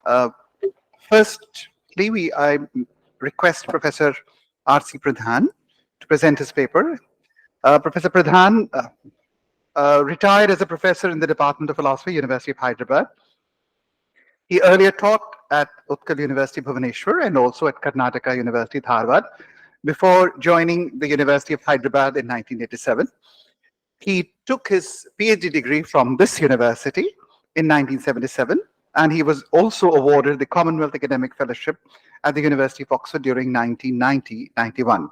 Uh, Firstly, I request Professor R.C. Pradhan to present his paper. Professor Pradhan retired as a professor in the Department of Philosophy, University of Hyderabad. He earlier taught at Utkal University, Bhubaneswar, and also at Karnataka University, Dharwad, before joining the University of Hyderabad in 1987. He took his PhD degree from this university in 1977, and he was also awarded the Commonwealth Academic Fellowship at the University of Oxford during 1990-91.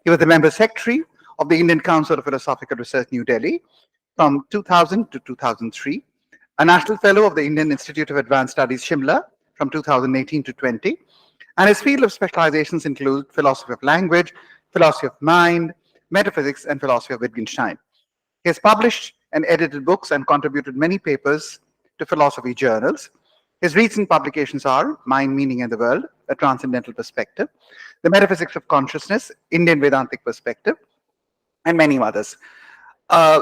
He was the member secretary of the Indian Council of Philosophical Research, New Delhi, from 2000 to 2003, a national fellow of the Indian Institute of Advanced Studies, Shimla, from 2018 to 20, and his field of specializations include philosophy of language, philosophy of mind, metaphysics, and philosophy of Wittgenstein. He has published and edited books and contributed many papers to philosophy journals. His recent publications are Mind, Meaning, and the World, A Transcendental Perspective, The Metaphysics of Consciousness, Indian Vedantic Perspective, and many others.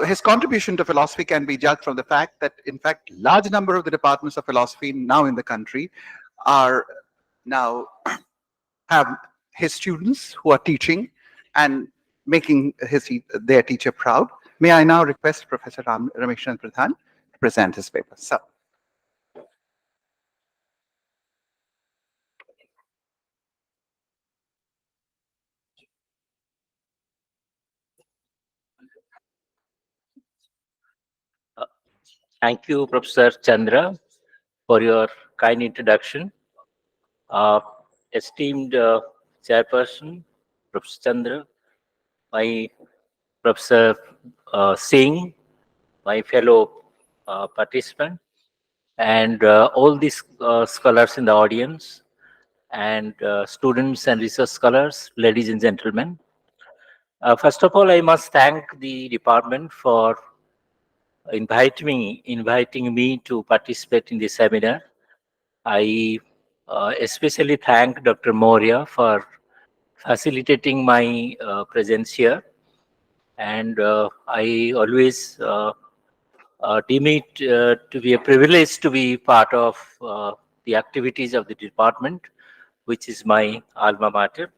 His contribution to philosophy can be judged from the fact that, in fact, large number of the departments of philosophy now in the country are now have his students who are teaching and making their teacher proud. May I now request Professor Rameshwaran Pradhan to present his paper. So, Thank you, Professor Chandra, for your kind introduction. Uh, Esteemed Chairperson, Professor Chandra, my Professor Singh, my fellow participant, and all these scholars in the audience, and students and research scholars, ladies and gentlemen. First of all, I must thank the department for inviting me to participate in this seminar. I especially thank Dr. Moria for facilitating my presence here, and I always deem it to be a privilege to be part of the activities of the department, which is my alma mater.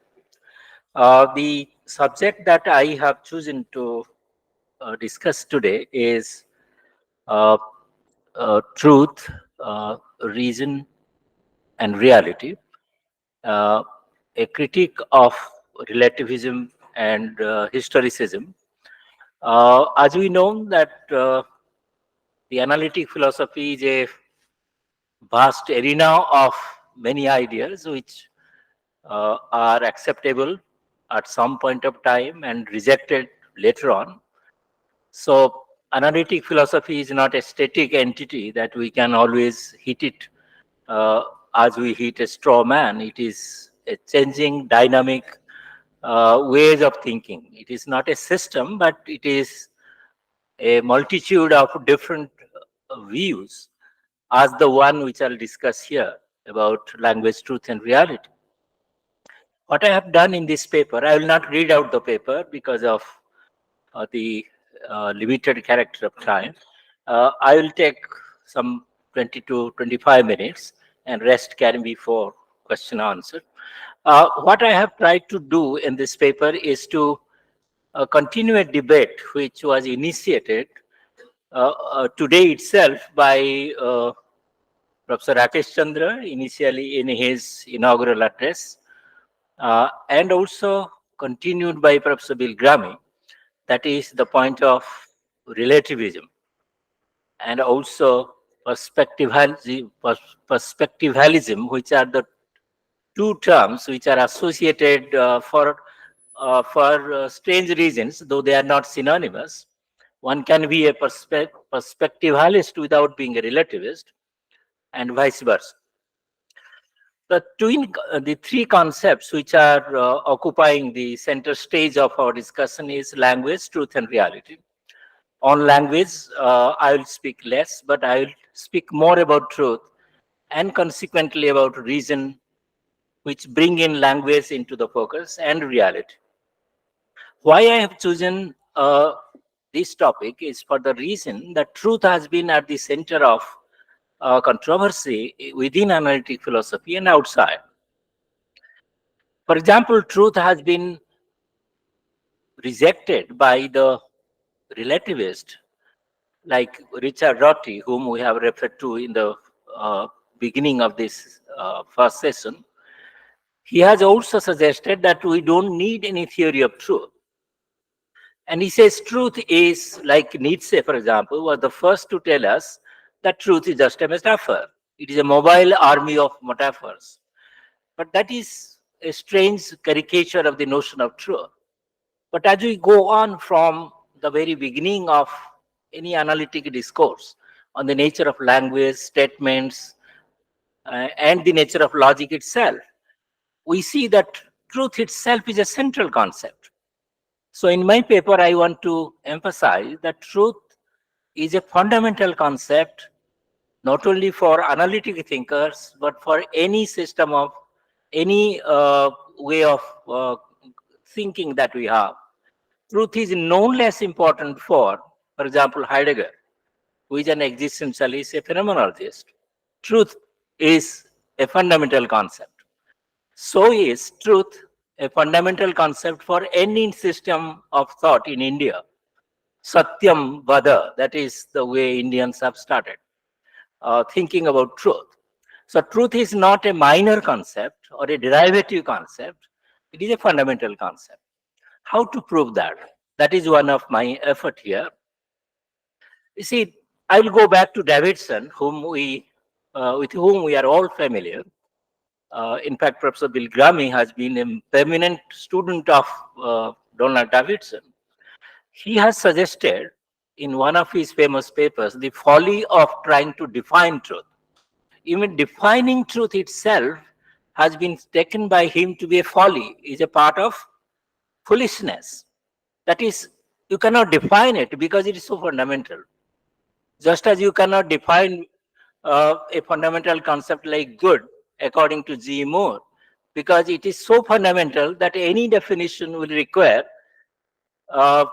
The subject that I have chosen to discuss today is uh, truth, reason, and reality, uh, a critique of relativism and historicism. As we know that the analytic philosophy is a vast arena of many ideas which are acceptable at some point of time and rejected later on. So analytic philosophy is not a static entity that we can always hit it uh, as we hit a straw man. It is a changing, dynamic ways of thinking. It is not a system, but it is a multitude of different views, as the one which I'll discuss here about language, truth, and reality. What I have done in this paper, I will not read out the paper because of the limited character of time. I will take some 20 to 25 minutes, and rest can be for question answer. What I have tried to do in this paper is to continue a debate which was initiated today itself by Professor Rakesh Chandra initially in his inaugural address, and also continued by Professor Bill Gramy. That is the point of relativism, and also perspectivalism, which are the two terms which are associated for strange reasons, though they are not synonymous. One can be a perspectivalist without being a relativist, and vice versa. The three concepts which are occupying the center stage of our discussion is language, truth, and reality. On language, I will speak less, but I will speak more about truth and consequently about reason, which bring in language into the focus, and reality. Why I have chosen this topic is for the reason that truth has been at the center of controversy within analytic philosophy and outside. For example, truth has been rejected by the relativist like Richard Rorty, whom we have referred to in the beginning of this first session. He has also suggested that we don't need any theory of truth. And he says truth is, like Nietzsche, for example, was the first to tell us that truth is just a metaphor. It is a mobile army of metaphors. But that is a strange caricature of the notion of truth. But as we go on from the very beginning of any analytic discourse on the nature of language, statements, and the nature of logic itself, we see that truth itself is a central concept. So in my paper, I want to emphasize that truth is a fundamental concept, not only for analytic thinkers, but for any system of, any way of thinking that we have. Truth is no less important for example, Heidegger, who is an existentialist, a phenomenologist. Truth is a fundamental concept. So is truth a fundamental concept for any system of thought in India. Satyam Vada, that is the way Indians have started thinking about truth. So truth is not a minor concept or a derivative concept. It is a fundamental concept. How to prove that? That is one of my effort here. You see, I will go back to Davidson, with whom we are all familiar. In fact, Professor Bill Grammy has been a permanent student of Donald Davidson. He has suggested in one of his famous papers the folly of trying to define truth. Even defining truth itself has been taken by him to be a folly, is a part of foolishness. That is, you cannot define it because it is so fundamental. Just as you cannot define a fundamental concept like good according to G. Moore, because it is so fundamental that any definition will require, uh,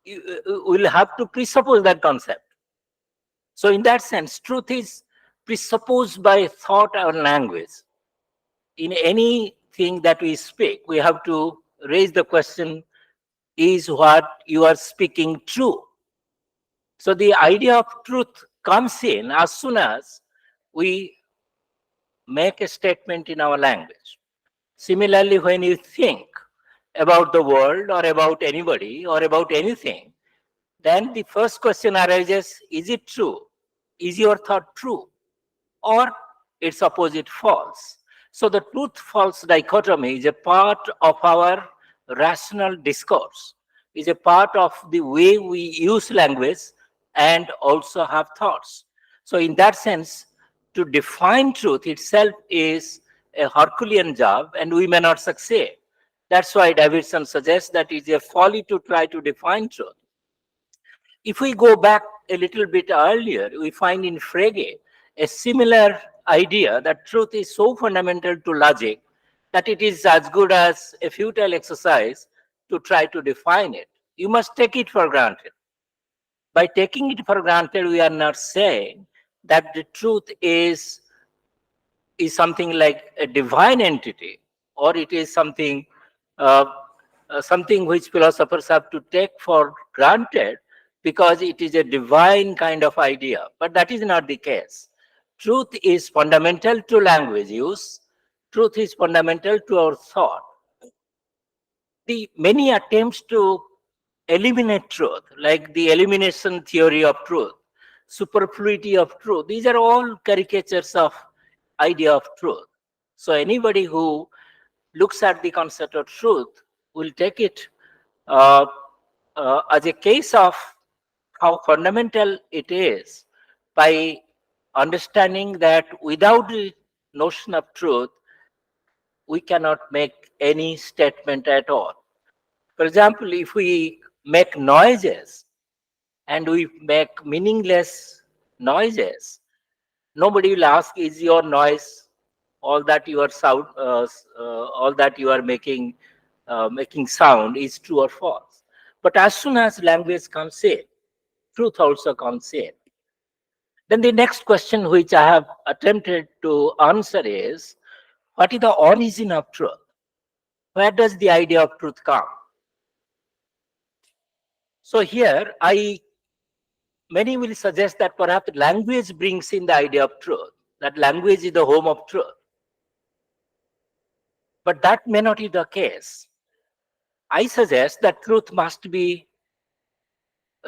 you will have to presuppose that concept. So in that sense, truth is presupposed by thought or language. In anything that we speak, we have to raise the question, is what you are speaking true? So the idea of truth comes in as soon as we make a statement in our language. Similarly, when you think about the world or about anybody or about anything, then the first question arises, is it true? Is your thought true? Or its opposite false? So the truth-false dichotomy is a part of our rational discourse, is a part of the way we use language and also have thoughts. So in that sense, to define truth itself is a Herculean job and we may not succeed. That's why Davidson suggests that it is a folly to try to define truth. If we go back a little bit earlier, we find in Frege a similar idea that truth is so fundamental to logic that it is as good as a futile exercise to try to define it. You must take it for granted. By taking it for granted, we are not saying that the truth is something like a divine entity, or it is something uh, something which philosophers have to take for granted because it is a divine kind of idea. But that is not the case. Truth is fundamental to language use. Truth is fundamental to our thought. The many attempts to eliminate truth, like the elimination theory of truth, superfluity of truth, these are all caricatures of idea of truth. So anybody who looks at the concept of truth will take it uh, as a case of how fundamental it is by understanding that without the notion of truth, we cannot make any statement at all. For example, if we make noises and we make meaningless noises, nobody will ask, is your noise all that you are sound, all that you are making sound is true or false? But as soon as language comes in, truth also comes in. Then the next question which I have attempted to answer is, what is the origin of truth? Where does the idea of truth come? So here, many will suggest that perhaps language brings in the idea of truth, that language is the home of truth. But that may not be the case. I suggest that truth must be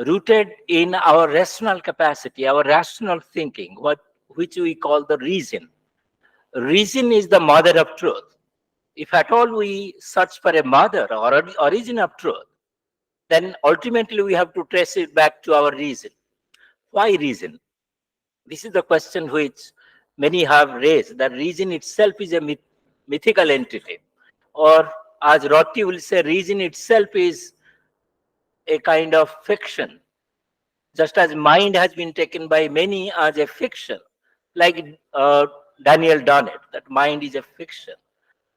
rooted in our rational capacity, our rational thinking, which we call the reason. Reason is the mother of truth. If at all we search for a mother or an origin of truth, then ultimately we have to trace it back to our reason. Why reason? This is the question which many have raised, that reason itself is a mythical entity. Or as Rorty will say, reason itself is a kind of fiction, just as mind has been taken by many as a fiction, like Daniel Dennett, that mind is a fiction.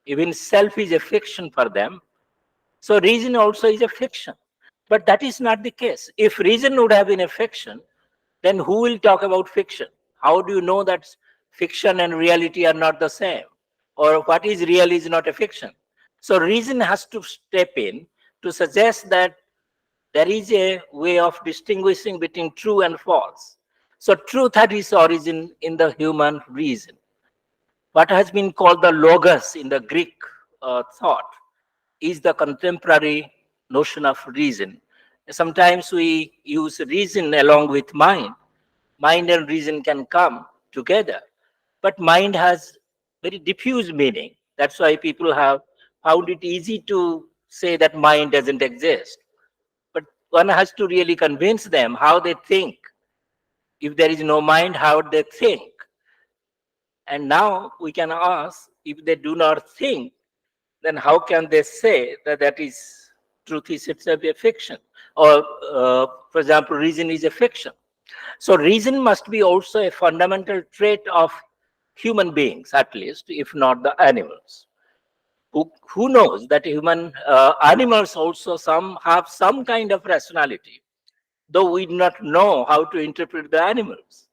Even self is a fiction for them. So reason also is a fiction. But that is not the case. If reason would have been a fiction, then who will talk about fiction? How do you know that fiction and reality are not the same? Or what is real is not a fiction? So reason has to step in to suggest that there is a way of distinguishing between true and false. So truth had its origin in the human reason. What has been called the logos in the Greek thought is the contemporary notion of reason. Sometimes we use reason along with mind. Mind and reason can come together. But mind has very diffuse meaning. That's why people have found it easy to say that mind doesn't exist. But one has to really convince them how they think. If there is no mind, how would they think? And now we can ask, if they do not think, then how can they say that that is truth is itself a fiction? Or, for example, reason is a fiction. So reason must be also a fundamental trait of human beings, at least, if not the animals. Who knows that human animals also have some kind of rationality, though we do not know how to interpret the animals.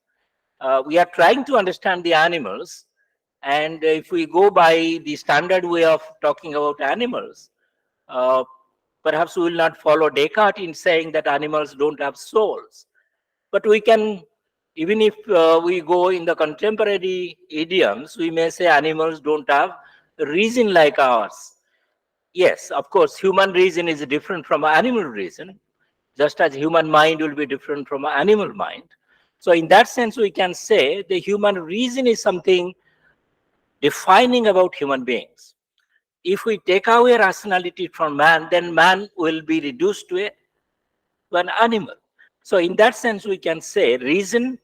We are trying to understand the animals, and if we go by the standard way of talking about animals, uh, perhaps we will not follow Descartes in saying that animals don't have souls. But we can, even if we go in the contemporary idioms, we may say animals don't have reason like ours. Yes, of course, human reason is different from animal reason, just as human mind will be different from animal mind. So in that sense, we can say the human reason is something defining about human beings. If we take away rationality from man, then man will be reduced to an animal. So in that sense, we can say reason,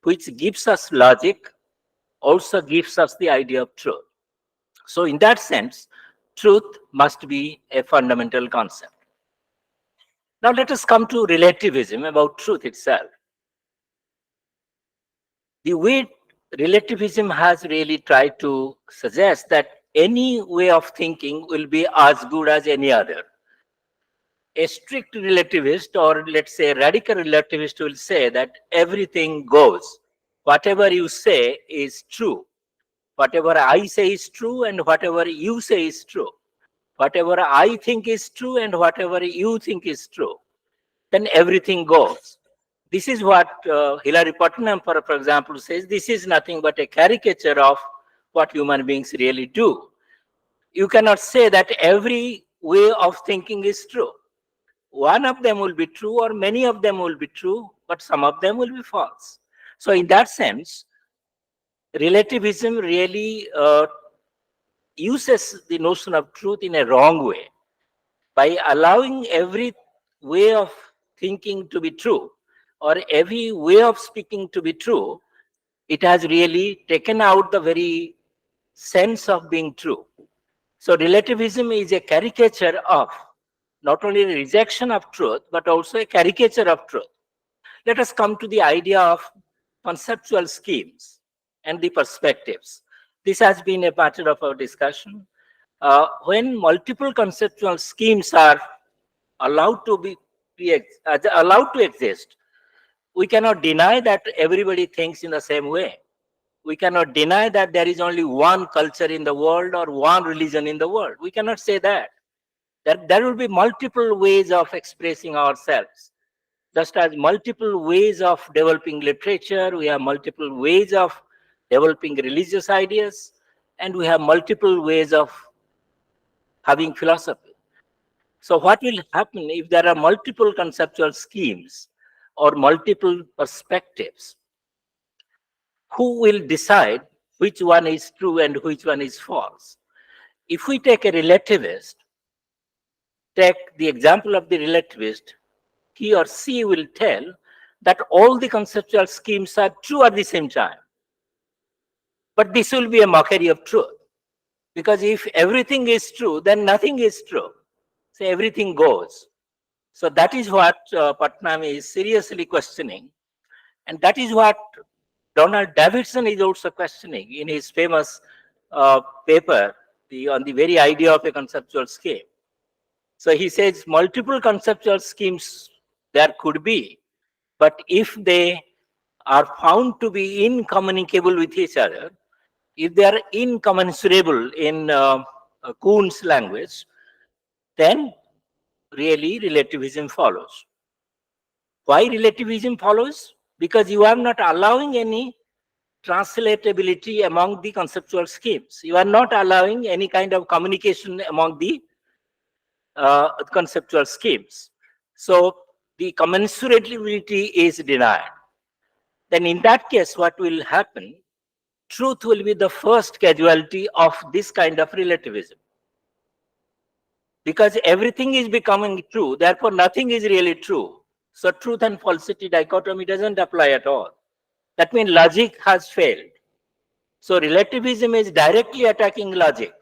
which gives us logic, also gives us the idea of truth. So in that sense, truth must be a fundamental concept. Now let us come to relativism about truth itself. The way relativism has really tried to suggest that any way of thinking will be as good as any other. A strict relativist, or let's say radical relativist, will say that everything goes. Whatever you say is true. Whatever I say is true, and whatever you say is true. Whatever I think is true, and whatever you think is true. Then everything goes. This is what Hilary Putnam, for example, says. This is nothing but a caricature of what human beings really do. You cannot say that every way of thinking is true. One of them will be true, or many of them will be true, but some of them will be false. So in that sense, relativism really uses the notion of truth in a wrong way. By allowing every way of thinking to be true, or every way of speaking to be true, it has really taken out the very sense of being true. So relativism is a caricature of not only the rejection of truth, but also a caricature of truth. Let us come to the idea of conceptual schemes and the perspectives. This has been a matter of our discussion. When multiple conceptual schemes are allowed to allowed to exist, we cannot deny that everybody thinks in the same way. We cannot deny that there is only one culture in the world or one religion in the world. We cannot say that. There will be multiple ways of expressing ourselves. Just as multiple ways of developing literature, we have multiple ways of developing religious ideas, and we have multiple ways of having philosophy. So what will happen if there are multiple conceptual schemes or multiple perspectives? Who will decide which one is true and which one is false? If we take a relativist, take the example of the relativist, he or she will tell that all the conceptual schemes are true at the same time. But this will be a mockery of truth. Because if everything is true, then nothing is true. So everything goes. So that is what Putnam is seriously questioning. And that is what Donald Davidson is also questioning in his famous paper on the very idea of a conceptual scheme. So he says multiple conceptual schemes there could be, but if they are found to be incommunicable with each other, if they are incommensurable in Kuhn's language, then really relativism follows. Why relativism follows? Because you are not allowing any translatability among the conceptual schemes. You are not allowing any kind of communication among the conceptual schemes. So the commensurability is denied. Then in that case, what will happen? Truth will be the first casualty of this kind of relativism. Because everything is becoming true, therefore nothing is really true. So truth and falsity dichotomy doesn't apply at all. That means logic has failed. So relativism is directly attacking logic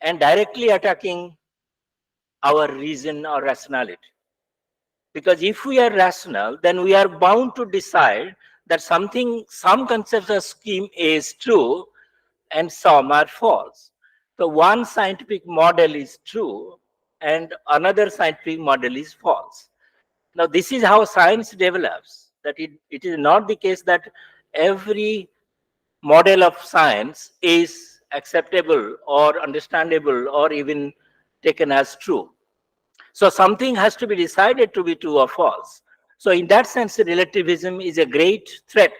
and directly attacking our reason or rationality. Because if we are rational, then we are bound to decide that some conceptual scheme is true and some are false. So one scientific model is true and another scientific model is false. Now this is how science develops, that it is not the case that every model of science is acceptable or understandable or even taken as true. So something has to be decided to be true or false. So in that sense, relativism is a great threat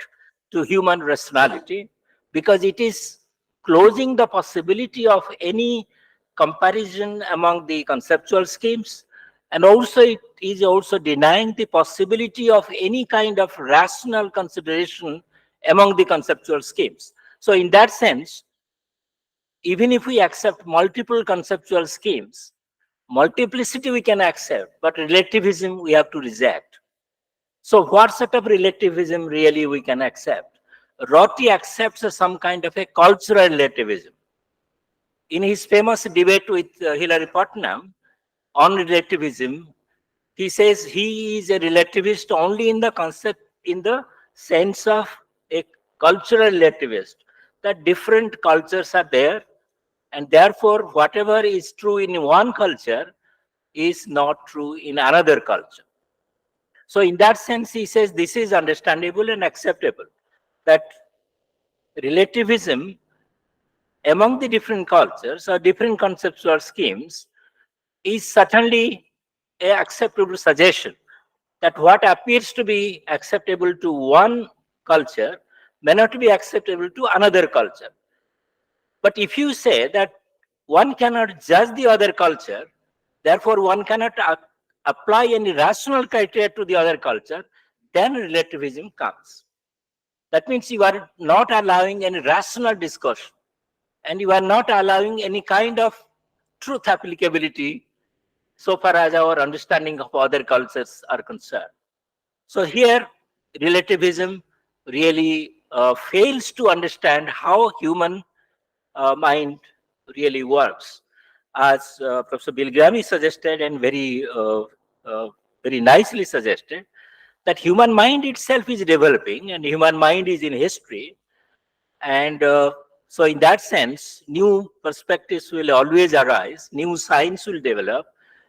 to human rationality because it is closing the possibility of any comparison among the conceptual schemes, and also it is also denying the possibility of any kind of rational consideration among the conceptual schemes. So in that sense, even if we accept multiple conceptual schemes, multiplicity we can accept, but relativism we have to reject. So what sort of relativism really we can accept? Rorty accepts some kind of a cultural relativism. In his famous debate with Hilary Putnam on relativism, he says he is a relativist only in the concept, in the sense of a cultural relativist, that different cultures are there, and therefore whatever is true in one culture is not true in another culture. So in that sense, he says this is understandable and acceptable, that relativism among the different cultures or different conceptual schemes is certainly a acceptable suggestion, that what appears to be acceptable to one culture may not be acceptable to another culture. But if you say that one cannot judge the other culture, therefore one cannot apply any rational criteria to the other culture, then relativism comes. That means you are not allowing any rational discussion, and you are not allowing any kind of truth applicability so far as our understanding of other cultures are concerned. So here, relativism really fails to understand how human mind really works. As Professor Bilgrami suggested and very nicely suggested, that human mind itself is developing and human mind is in history. And so in that sense, new perspectives will always arise, new science will develop,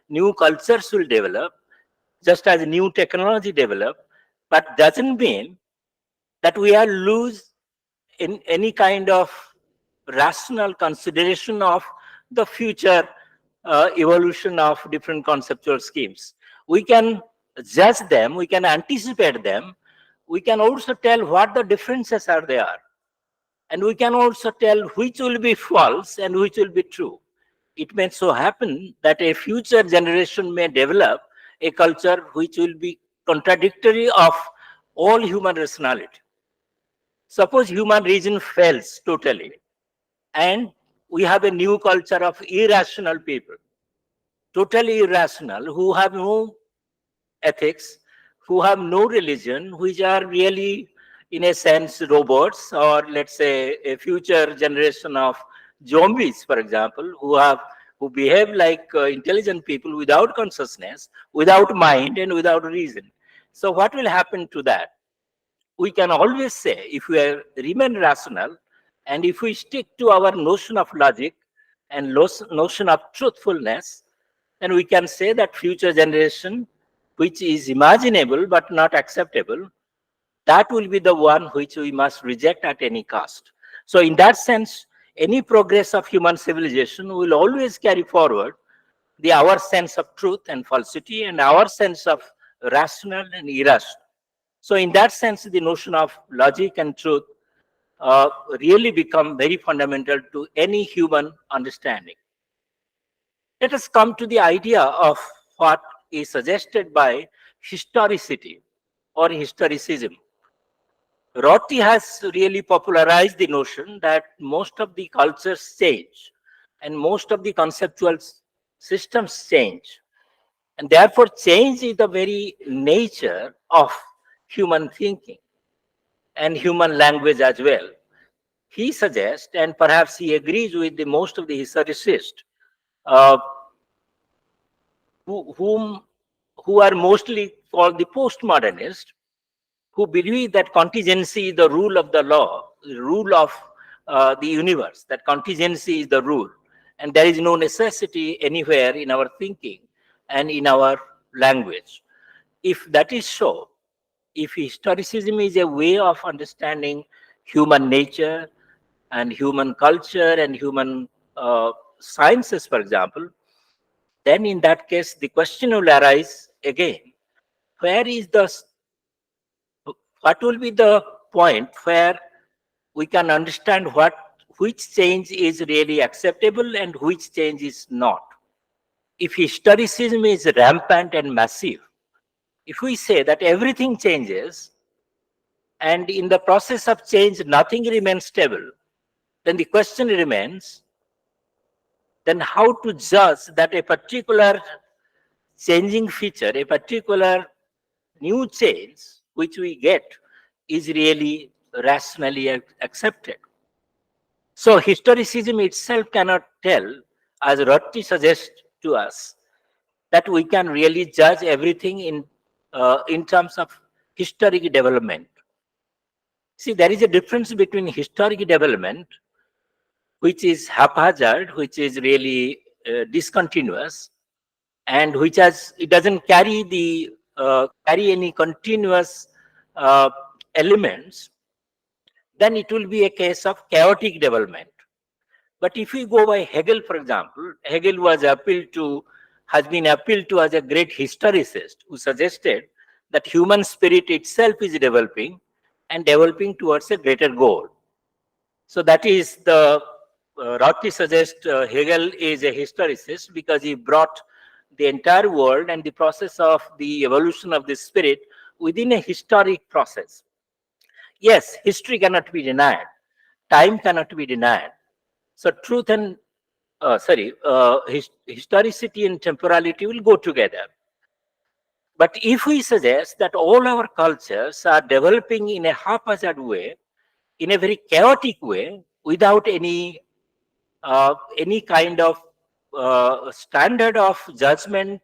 new cultures will develop, just as new technology develop. but doesn't mean that we are lose in any kind of rational consideration of the future evolution of different conceptual schemes. We can judge them, we can anticipate them, we can also tell what the differences are there, and we can also tell which will be false and which will be true. It may so happen that a future generation may develop a culture which will be contradictory of all human rationality. Suppose human reason fails totally, and we have a new culture of irrational people, totally irrational, who have no ethics, who have no religion, which are really, in a sense, robots, or let's say a future generation of zombies, for example, who behave like intelligent people without consciousness, without mind, and without reason. So, what will happen to that? We can always say, if we remain rational and if we stick to our notion of logic and notion of truthfulness, then we can say that future generation, which is imaginable but not acceptable, that will be the one which we must reject at any cost. So in that sense, any progress of human civilization will always carry forward our sense of truth and falsity and our sense of rational and irrational. So in that sense, the notion of logic and truth really become very fundamental to any human understanding. Let us come to the idea of what is suggested by historicity or historicism. Rorty has really popularized the notion that most of the cultures change and most of the conceptual systems change. And therefore, change is the very nature of human thinking and human language as well. He suggests, and perhaps he agrees with the most of the historicists, uh, who, whom, who are mostly called the postmodernists, who believe that contingency is the rule of the law, the rule of the universe, that contingency is the rule. And there is no necessity anywhere in our thinking and in our language. If that is so, if historicism is a way of understanding human nature and human culture and human sciences, for example, then in that case, the question will arise again, where is what will be the point where we can understand which change is really acceptable and which change is not? If historicism is rampant and massive, if we say that everything changes and in the process of change nothing remains stable, then the question remains, then how to judge that a particular changing feature, a particular new change which we get is really rationally accepted. So historicism itself cannot tell, as Rotti suggests to us, that we can really judge everything in terms of historic development. See, there is a difference between historic development, which is haphazard, which is really discontinuous, and which has it doesn't carry carry any continuous uh, elements. Then it will be a case of chaotic development. But if we go by Hegel, for example, Hegel has been appealed to as a great historicist who suggested that human spirit itself is developing and developing towards a greater goal. So that is Rothko suggests Hegel is a historicist because he brought the entire world and the process of the evolution of the spirit within a historic process. Yes, history cannot be denied. Time cannot be denied. So truth and historicity and temporality will go together. But if we suggest that all our cultures are developing in a haphazard way, in a very chaotic way, without any kind of standard of judgment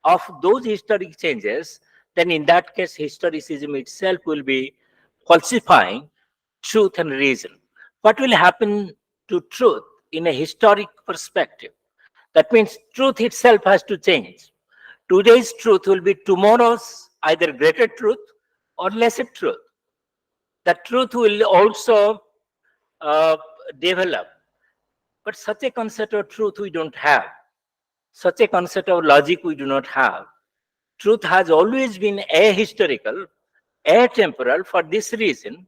of those historic changes, then in that case, historicism itself will be falsifying truth and reason. What will happen to truth in a historic perspective? That means truth itself has to change. Today's truth will be tomorrow's either greater truth or lesser truth. The truth will also uh, develop. But such a concept of truth we don't have. Such a concept of logic we do not have. Truth has always been ahistorical, atemporal for this reason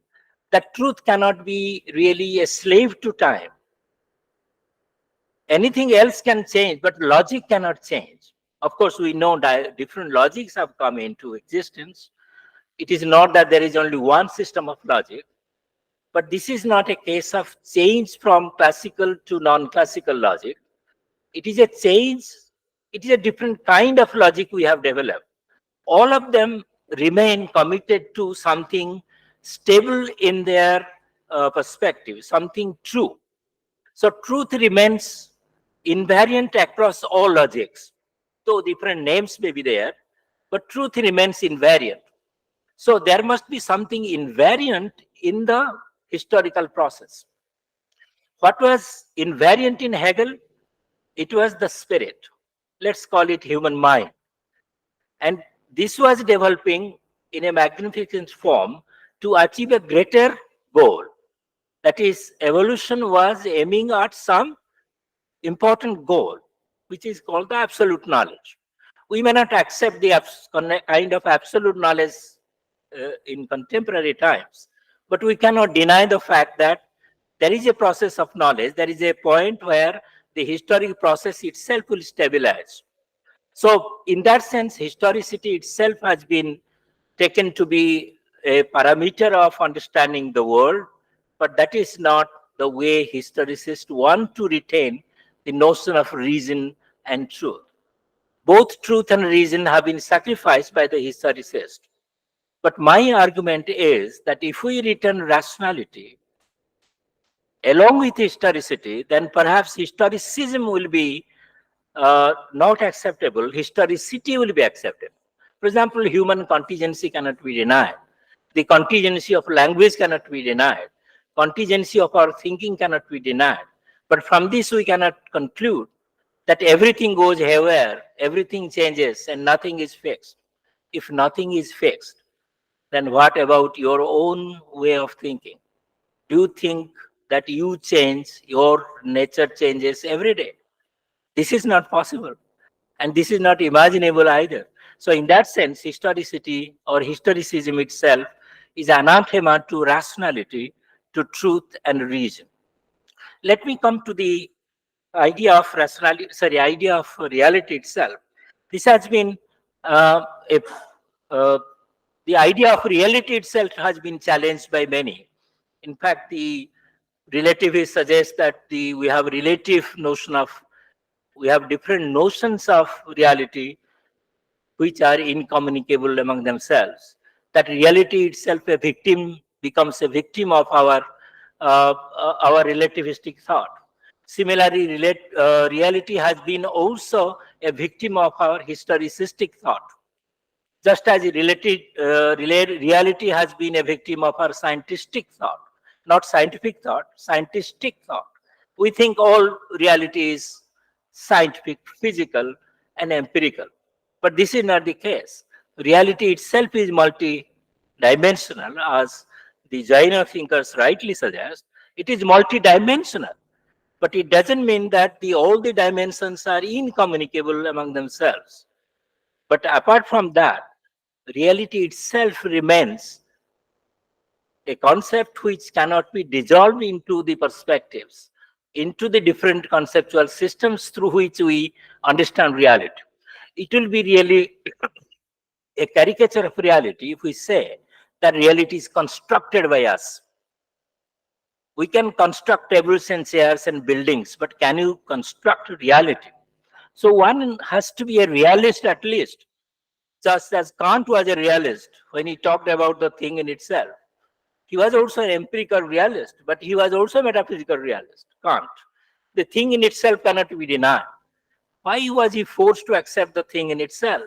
that truth cannot be really a slave to time. Anything else can change, but logic cannot change. Of course, we know that different logics have come into existence. It is not that there is only one system of logic, but this is not a case of change from classical to non-classical logic. It is a change, it is a different kind of logic we have developed. All of them remain committed to something stable in their perspective, something true. So truth remains invariant across all logics. Though different names may be there, but truth remains invariant. So there must be something invariant in the historical process. What was invariant in Hegel? It was the spirit. Let's call it human mind. And this was developing in a magnificent form to achieve a greater goal. That is, evolution was aiming at some important goal, which is called the absolute knowledge. We may not accept the kind of absolute knowledge in contemporary times, but we cannot deny the fact that there is a process of knowledge. There is a point where the historic process itself will stabilize. So, in that sense, historicity itself has been taken to be a parameter of understanding the world, but that is not the way historicists want to retain the notion of reason and truth. Both truth and reason have been sacrificed by the historicist. But my argument is that if we return rationality along with historicity, then perhaps historicism will be not acceptable, historicity will be acceptable. For example, human contingency cannot be denied. The contingency of language cannot be denied. Contingency of our thinking cannot be denied. But from this, we cannot conclude that everything goes haywire, everything changes, and nothing is fixed. If nothing is fixed, then what about your own way of thinking? Do you think that you change, your nature changes every day? This is not possible. And this is not imaginable either. So, in that sense, historicity or historicism itself is anathema to rationality, to truth and reason. Let me come to the idea of idea of reality itself. This has been uh, a, uh, the idea of reality itself has been challenged by many. In fact, the relativists suggest that we have relative notion of we have different notions of reality which are incommunicable among themselves. That reality itself, a victim becomes a victim of our relativistic thought. Similarly, reality has been also a victim of our historicistic thought. Just as reality has been a victim of our scientistic thought, not scientific thought, scientistic thought. We think all reality is scientific, physical, and empirical. But this is not the case. Reality itself is multi-dimensional, as the Jaina thinkers rightly suggest. It is multi-dimensional, but it doesn't mean that all the dimensions are incommunicable among themselves. But apart from that, reality itself remains a concept which cannot be dissolved into the perspectives, into the different conceptual systems through which we understand reality. It will be really a caricature of reality if we say that reality is constructed by us. We can construct tables and chairs and buildings, but can you construct reality? So one has to be a realist at least, just as Kant was a realist when he talked about the thing in itself. He was also an empirical realist, but he was also a metaphysical realist, Kant. The thing in itself cannot be denied. Why was he forced to accept the thing in itself?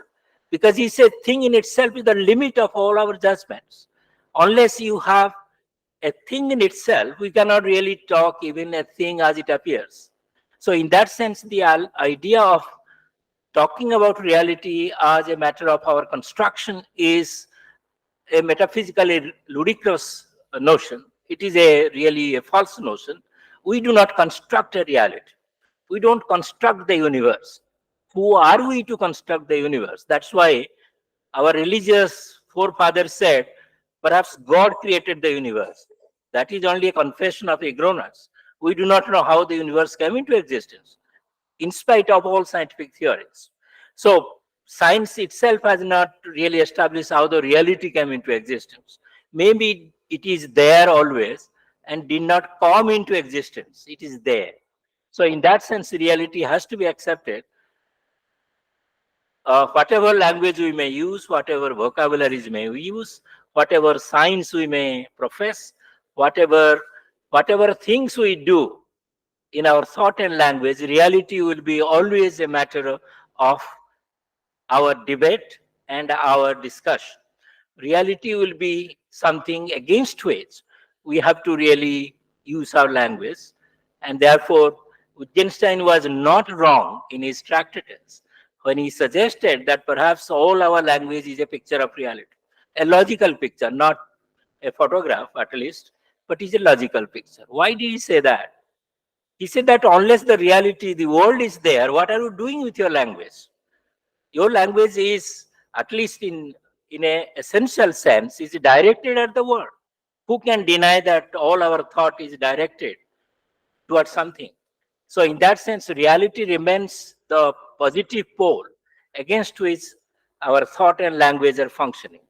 Because he said thing in itself is the limit of all our judgments. Unless you have a thing in itself, we cannot really talk even a thing as it appears. So in that sense, the idea of talking about reality as a matter of our construction is a metaphysically ludicrous notion. It is a really a false notion. We do not construct a reality. We don't construct the universe. Who are we to construct the universe? That's why our religious forefathers said, perhaps God created the universe. That is only a confession of ignorance. We do not know how the universe came into existence, in spite of all scientific theories. So, science itself has not really established how the reality came into existence. Maybe it is there always and did not come into existence. It is there. So, in that sense, reality has to be accepted. Whatever language we may use, whatever vocabularies may we use, whatever science we may profess, whatever whatever things we do in our thought and language, reality will be always a matter of our debate and our discussion. Reality will be something against which we have to really use our language, and therefore Wittgenstein was not wrong in his tractatus when he suggested that perhaps all our language is a picture of reality, a logical picture, not a photograph at least, but is a logical picture. Why did he say that? He said that unless the reality, the world is there, what are you doing with your language? Your language is, at least in a essential sense, is directed at the world. Who can deny that all our thought is directed towards something? So in that sense, reality remains the positive pole against which our thought and language are functioning.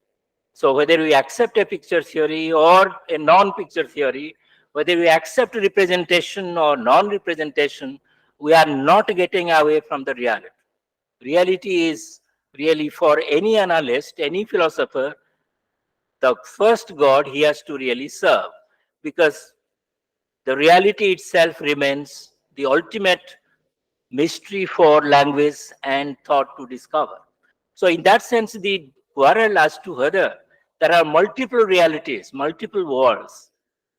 So whether we accept a picture theory or a non-picture theory, whether we accept representation or non-representation, we are not getting away from the reality. Reality is really, for any analyst, any philosopher, the first God he has to really serve, because the reality itself remains the ultimate mystery for language and thought to discover. So, in that sense, the quarrel as to whether there are multiple realities, multiple worlds,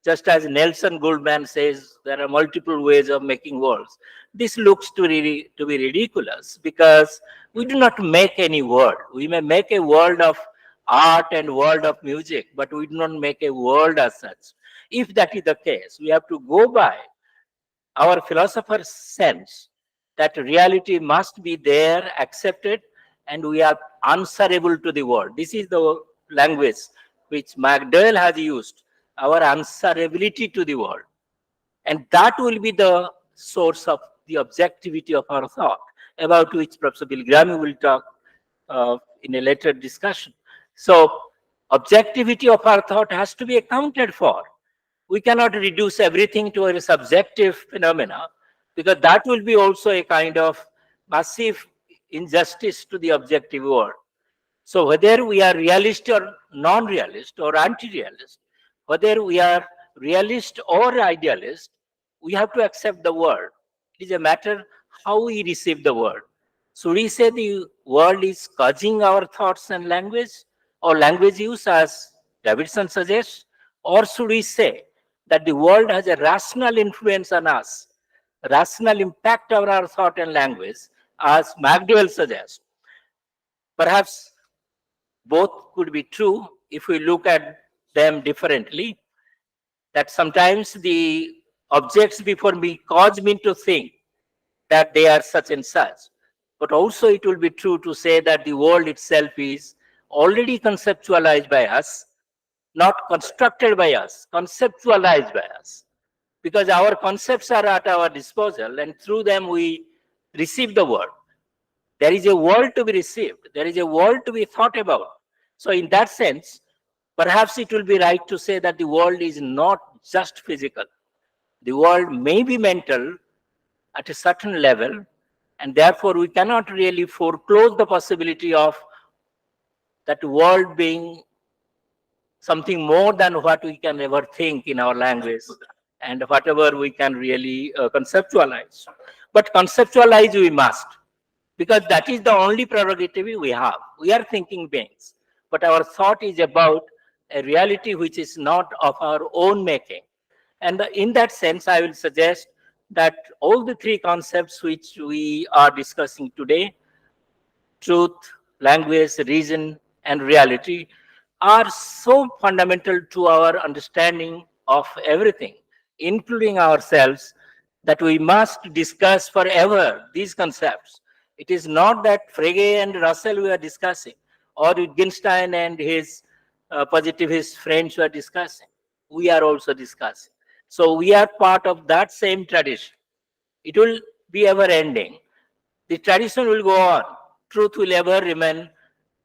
just as Nelson Goldman says, there are multiple ways of making worlds. This looks to be ridiculous, because we do not make any world. We may make a world of art and world of music, but we do not make a world as such. If that is the case, we have to go by our philosopher's sense that reality must be there, accepted, and we are answerable to the world. This is the language which McDowell has used, our answerability to the world. And that will be the source of the objectivity of our thought, about which Professor Bilgrami will talk in a later discussion. So, objectivity of our thought has to be accounted for. We cannot reduce everything to a subjective phenomena, because that will be also a kind of massive injustice to the objective world. So whether we are realist or non-realist or anti-realist, whether we are realist or idealist, we have to accept the world. It is a matter how we receive the world. Should we say the world is causing our thoughts and language, or language use, as Davidson suggests, or should we say that the world has a rational influence on us, rational impact on our thought and language, as McDowell suggests? Perhaps both could be true if we look at them differently, that sometimes the objects before me cause me to think that they are such and such. But also it will be true to say that the world itself is already conceptualized by us, not constructed by us, conceptualized by us. Because our concepts are at our disposal, and through them we receive the world. There is a world to be received. There is a world to be thought about. So in that sense, perhaps it will be right to say that the world is not just physical. The world may be mental at a certain level, and therefore we cannot really foreclose the possibility of that world being something more than what we can ever think in our language and whatever we can really conceptualize. But conceptualize we must, because that is the only prerogative we have. We are thinking beings, but our thought is about a reality which is not of our own making. And in that sense, I will suggest that all the three concepts which we are discussing today, truth, language, reason, and reality, are so fundamental to our understanding of everything, including ourselves, that we must discuss forever these concepts. It is not that Frege and Russell we are discussing, or Wittgenstein and his positivist friends were discussing. We are also discussing. So we are part of that same tradition. It will be ever ending. The tradition will go on. Truth will ever remain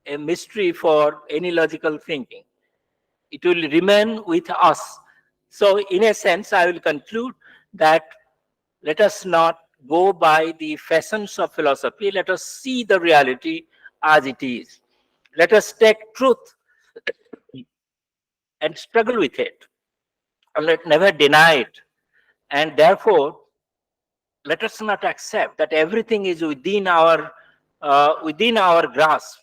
a mystery for any logical thinking. It will remain with us. So, in a sense, I will conclude that let us not go by the fashions of philosophy. Let us see the reality as it is. Let us take truth and struggle with it, and let never deny it. And therefore, let us not accept that everything is within our grasp.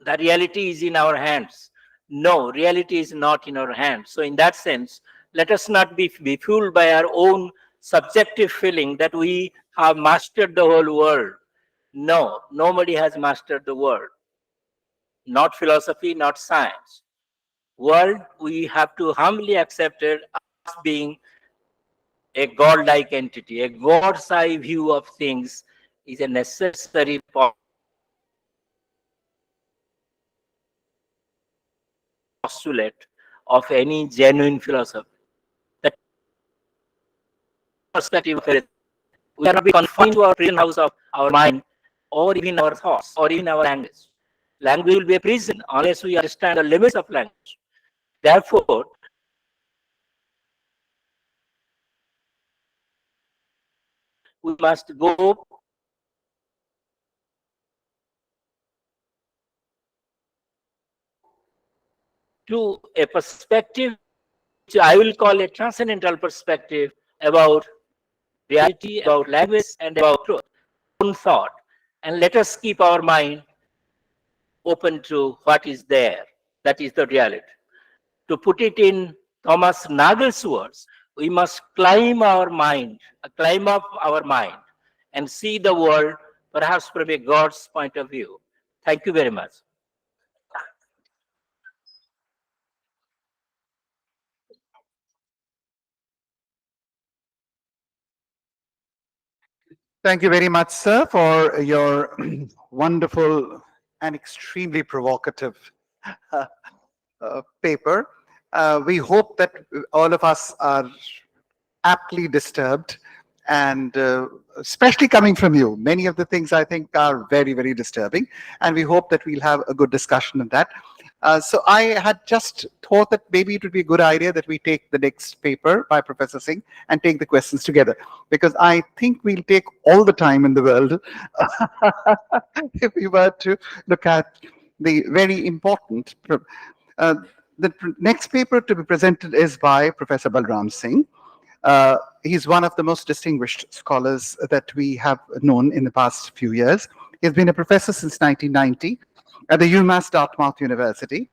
The reality is in our hands. No, reality is not in our hands. So, in that sense, let us not be fooled by our own subjective feeling that we have mastered the whole world. No, nobody has mastered the world. Not philosophy, not science. World we have to humbly accept it as being a godlike entity. A God's eye view of things is a necessary postulate of any genuine philosophy. The perspective of everything. We cannot be confined to our prison house of our mind, or even our thoughts, or even our language. Language will be a prison unless we understand the limits of language. Therefore, we must go to a perspective which I will call a transcendental perspective about reality, about language, and about truth, own thought. And let us keep our mind open to what is there. That is the reality. To put it in Thomas Nagel's words, we must climb up our mind and see the world perhaps from a God's point of view. Thank you very much. Thank you very much, sir, for your wonderful and extremely provocative paper. We hope that all of us are aptly disturbed, and especially coming from you. Many of the things I think are very, very disturbing, and we hope that we'll have a good discussion on that. So I had just thought that maybe it would be a good idea that we take the next paper by Professor Singh and take the questions together, because I think we'll take all the time in the world if we were to look at the very important. Uh, the next paper to be presented is by Professor Balram Singh. He's one of the most distinguished scholars that we have known in the past few years. He's been a professor since 1990 at the UMass Dartmouth University,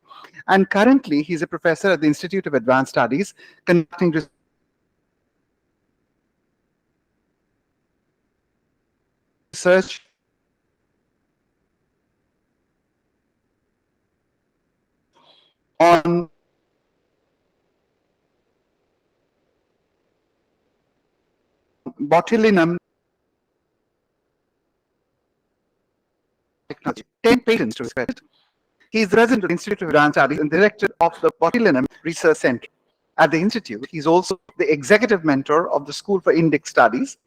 and currently he's a professor at the Institute of Advanced Studies, conducting research on botulinum technology. 10 patents to his credit. He is resident of the Institute of Advanced Studies and director of the Botulinum Research Center at the Institute. He's also the executive mentor of the School for Indic Studies,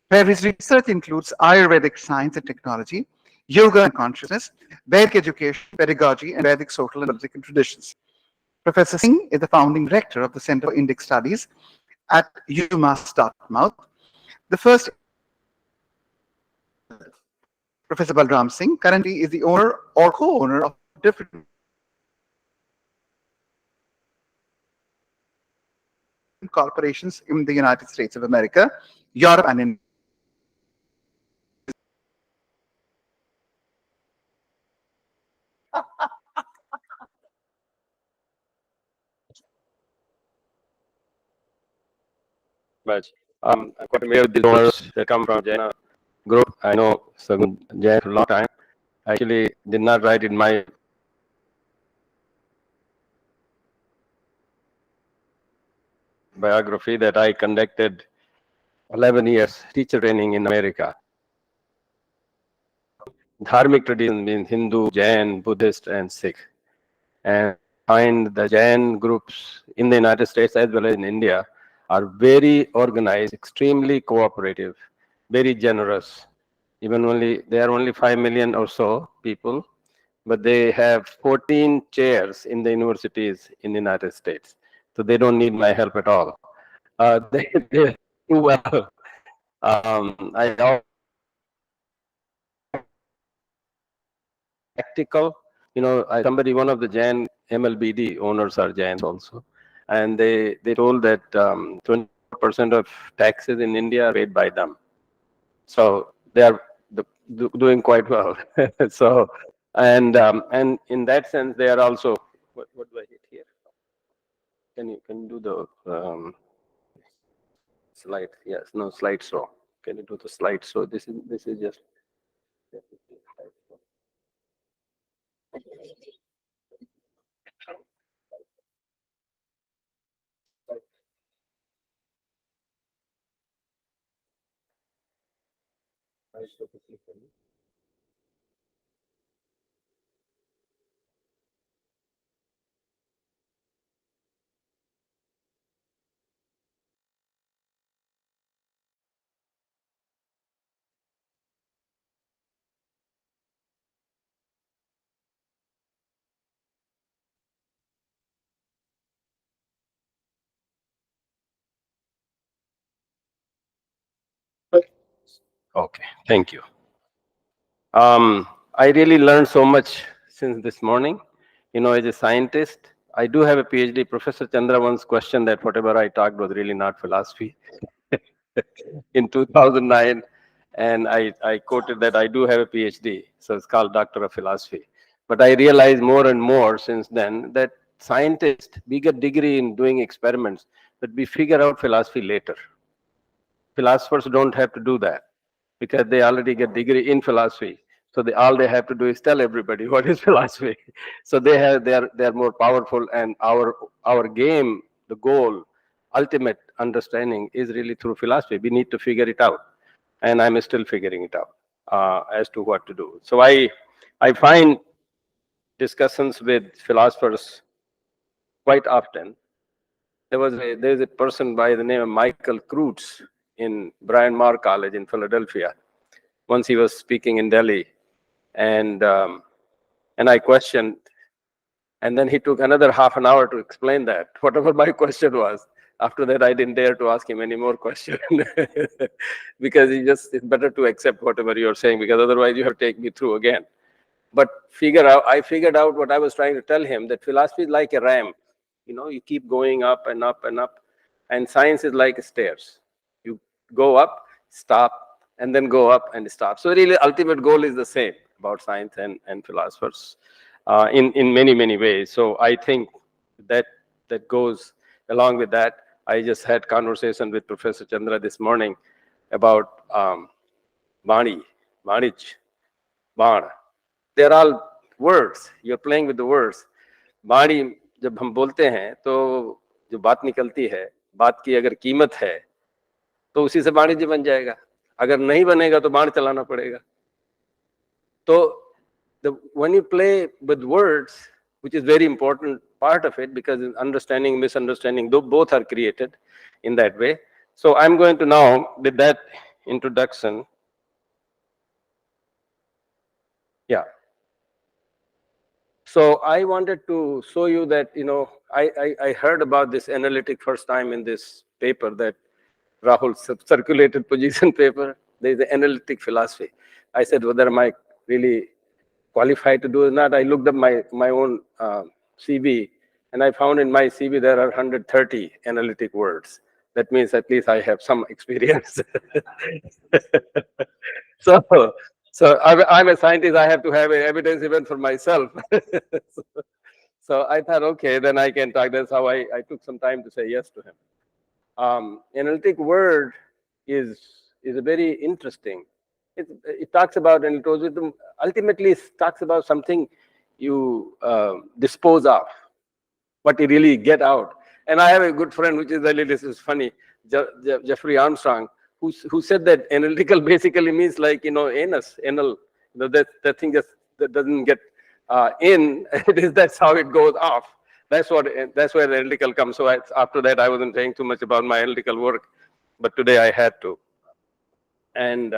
where his research includes Ayurvedic science and technology, yoga and consciousness, Vedic education, pedagogy, and Vedic social and political traditions. Professor Singh is the founding director of the Center for Indic Studies at UMass Dartmouth. The first Professor Balram Singh currently is the owner or co-owner of different corporations in the United States of America, Europe, and in Much. I'm quite familiar with these owners that come from Jaina group. I know Jaina for a long time. I actually did not write in my biography that I conducted 11 years teacher training in America. Dharmic tradition means Hindu, Jain, Buddhist, and Sikh. And find the Jain groups in the United States as well as in India are very organized, extremely cooperative, very generous. Even they are only 5 million or so people, but they have 14 chairs in the universities in the United States. So they don't need my help at all. They do well. I also practical. One of the Jain MLBD owners are Jains also, and they told that 20% of taxes in India are paid by them. So they are doing quite well. So and in that sense, they are also. What do I hit here? Can you do the slide? Yes, no slideshow. Can you do the slideshow? This is just. Okay, thank you. I really learned so much since this morning. As a scientist, I do have a PhD. Professor Chandra once questioned that whatever I talked was really not philosophy in 2009. And I quoted that I do have a PhD. So it's called Doctor of Philosophy. But I realized more and more since then that scientists, we get degree in doing experiments, but we figure out philosophy later. Philosophers don't have to do that because they already get degree in philosophy. So all they have to do is tell everybody what is philosophy. So they are more powerful, and our game, the goal, ultimate understanding is really through philosophy. We need to figure it out, and I'm still figuring it out as to what to do. So I find discussions with philosophers quite often. There's a person by the name of Michael Kreutz in Bryan Marr College in Philadelphia. Once he was speaking in Delhi, and I questioned, and then he took another half an hour to explain that whatever my question was. After that, I didn't dare to ask him any more questions because it's better to accept whatever you're saying, because otherwise you have to take me through again. But I figured out what I was trying to tell him, that philosophy is like a ramp. You keep going up and up and up, and science is like stairs. You go up, stop, and then go up and stop. So really, ultimate goal is the same about science and philosophers in many, many ways. So I think that goes along with that. I just had conversation with Professor Chandra this morning about Vani, Vanich, Van. They're all words. You're playing with the words. वाणी जब हम बोलते हैं तो जो बात निकलती है, बात की अगर कीमत है तो उसी से वाणिज्य बन जाएगा, अगर नहीं बनेगा तो बाण चलाना पड़ेगा. तो when you play with words, which is very important part of it, because understanding, misunderstanding, both are created in that way. So I'm going to now, with that introduction, yeah. So I wanted to show you that, I heard about this analytic first time in this paper that Rahul circulated position paper. There is an analytic philosophy. I said, whether am I really qualified to do or not? I looked up my own CV, and I found in my CV there are 130 analytic words. That means at least I have some experience. So I'm a scientist. I have to have evidence even for myself. So I thought, okay, then I can talk. That's how I took some time to say yes to him. Analytic word is a very interesting. It talks about, and it was with them, ultimately it talks about something you dispose of, what you really get out. And I have a good friend, which is really, this is funny, Jeffrey Armstrong, who said that analytical basically means like, anus, anal, that thing just that doesn't get in, that's how it goes off. That's where analytical comes. So after that, I wasn't saying too much about my analytical work, but today I had to. And